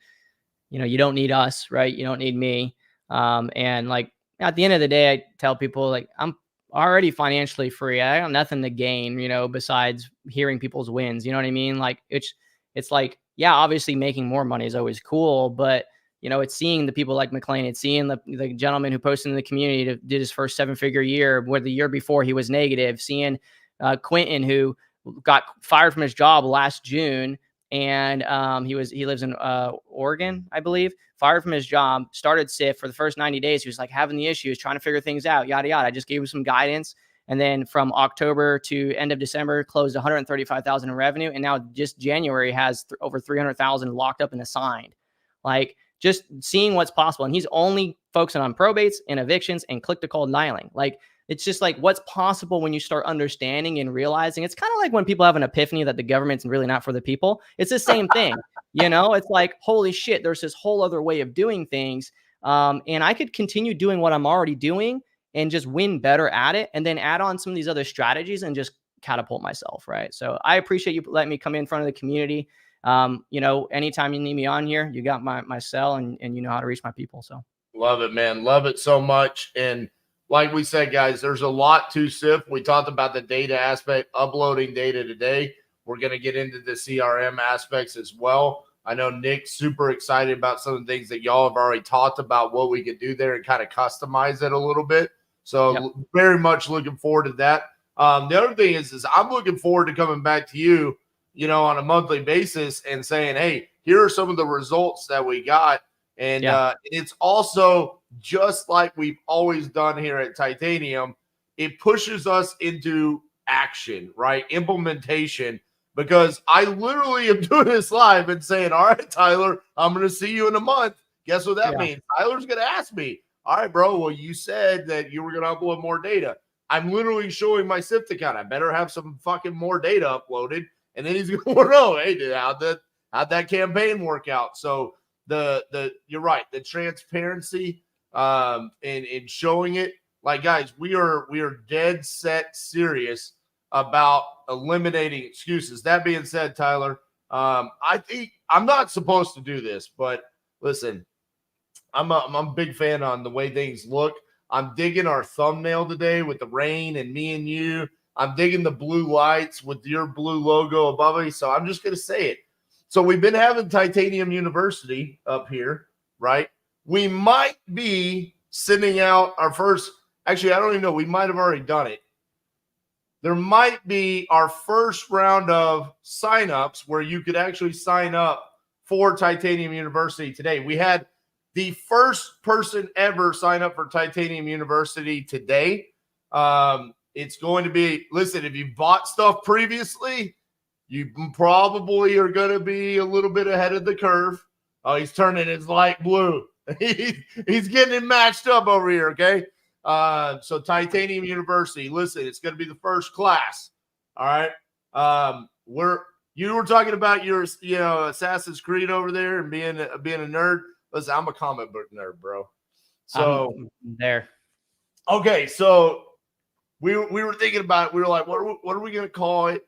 you don't need us, right? You don't need me. And like at the end of the day, I tell people like I'm already financially free. I got nothing to gain, besides hearing people's wins. You know what I mean? Like it's like, yeah, obviously making more money is always cool, but it's seeing the people like McLean, it's seeing the gentleman who posted in the community did his first 7-figure year, where the year before he was negative, seeing Quentin who got fired from his job last June and he lives in Oregon, I believe. Fired from his job, started SIF. For the first 90 days, he was like having the issues, trying to figure things out, yada yada. I just gave him some guidance, and then from October to end of December, closed 135,000 in revenue, and now just January has over 300,000 locked up and assigned. Like, just seeing what's possible, and he's only focusing on probates and evictions and click to call dialing. Like, it's just like what's possible when you start understanding and realizing. It's kind of like when people have an epiphany that the government's really not for the people. It's the same thing. It's like, holy shit, there's this whole other way of doing things. And I could continue doing what I'm already doing and just win better at it, and then add on some of these other strategies and just catapult myself. Right. So I appreciate you letting me come in front of the community. Anytime you need me on here, you got my cell, and you know how to reach my people. So love it, man. Love it so much. And like we said, guys, there's a lot to SIF. We talked about the data aspect, uploading data today. We're going to get into the CRM aspects as well. I know Nick's super excited about some of the things that y'all have already talked about, what we could do there and kind of customize it a little bit. So very much looking forward to that. The other thing is I'm looking forward to coming back to you, on a monthly basis and saying, hey, here are some of the results that we got. And it's also just like we've always done here at Titanium. It pushes us into action, right? Implementation, because I literally am doing this live and saying, all right, Tyler, I'm going to see you in a month. Guess what that means? Tyler's going to ask me, all right, bro, well, you said that you were going to upload more data. I'm literally showing my SIFT account. I better have some fucking more data uploaded. And then he's going to know, hey, dude, how'd that campaign work out? So you're right, the transparency and showing it. Like, guys, we are dead set serious about eliminating excuses. That being said, Tyler, I think I'm not supposed to do this, but listen, I'm a big fan on the way things look. I'm digging our thumbnail today with the rain and me and you. I'm digging the blue lights with your blue logo above me. So I'm just going to say it. So we've been having Titanium University up here, right? We might be sending out our first, actually, I don't even know. We might have already done it. There might be our first round of signups where you could actually sign up for Titanium University today. We had the first person ever sign up for Titanium University today. It's going to be, listen, if you bought stuff previously, you probably are going to be a little bit ahead of the curve. Oh, he's turning his light blue. He's getting it matched up over here, okay? So Titanium University, listen, it's going to be the first class, all right? You were talking about your, Assassin's Creed over there and being a nerd. Listen, I'm a comic book nerd, bro. So there. Okay, so we were thinking about it. We were like, what are we going to call it?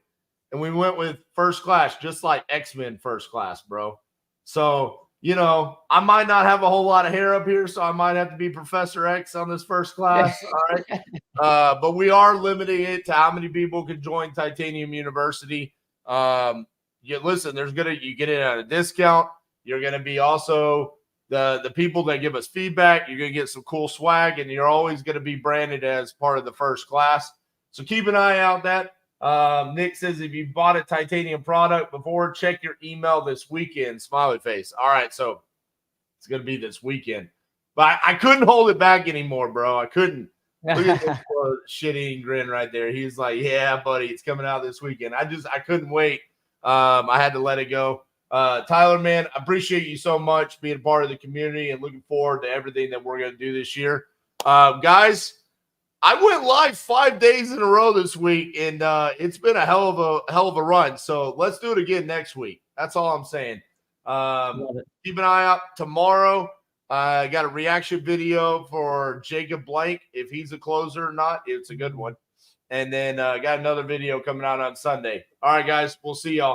And we went with First Class, just like X-Men First Class, bro. So, I might not have a whole lot of hair up here, so I might have to be Professor X on this First Class, all right? But we are limiting it to how many people can join Titanium University. Listen, you get it at a discount. You're going to be also the people that give us feedback. You're going to get some cool swag, and you're always going to be branded as part of the First Class. So keep an eye out that. Nick says, if you bought a Titanium product before, check your email this weekend. Smiley face. All right, so it's going to be this weekend. But I couldn't hold it back anymore, bro. I couldn't. Look at this shit-eating grin right there. He's like, yeah, buddy, it's coming out this weekend. I couldn't wait. I had to let it go. Tyler, man, I appreciate you so much being part of the community and looking forward to everything that we're going to do this year. Guys, I went live 5 days in a row this week, and it's been a hell of a run. So let's do it again next week. That's all I'm saying. Keep an eye out tomorrow. I got a reaction video for Jacob Blank, if he's a closer or not. It's a good one. And then got another video coming out on Sunday. All right, guys, we'll see y'all.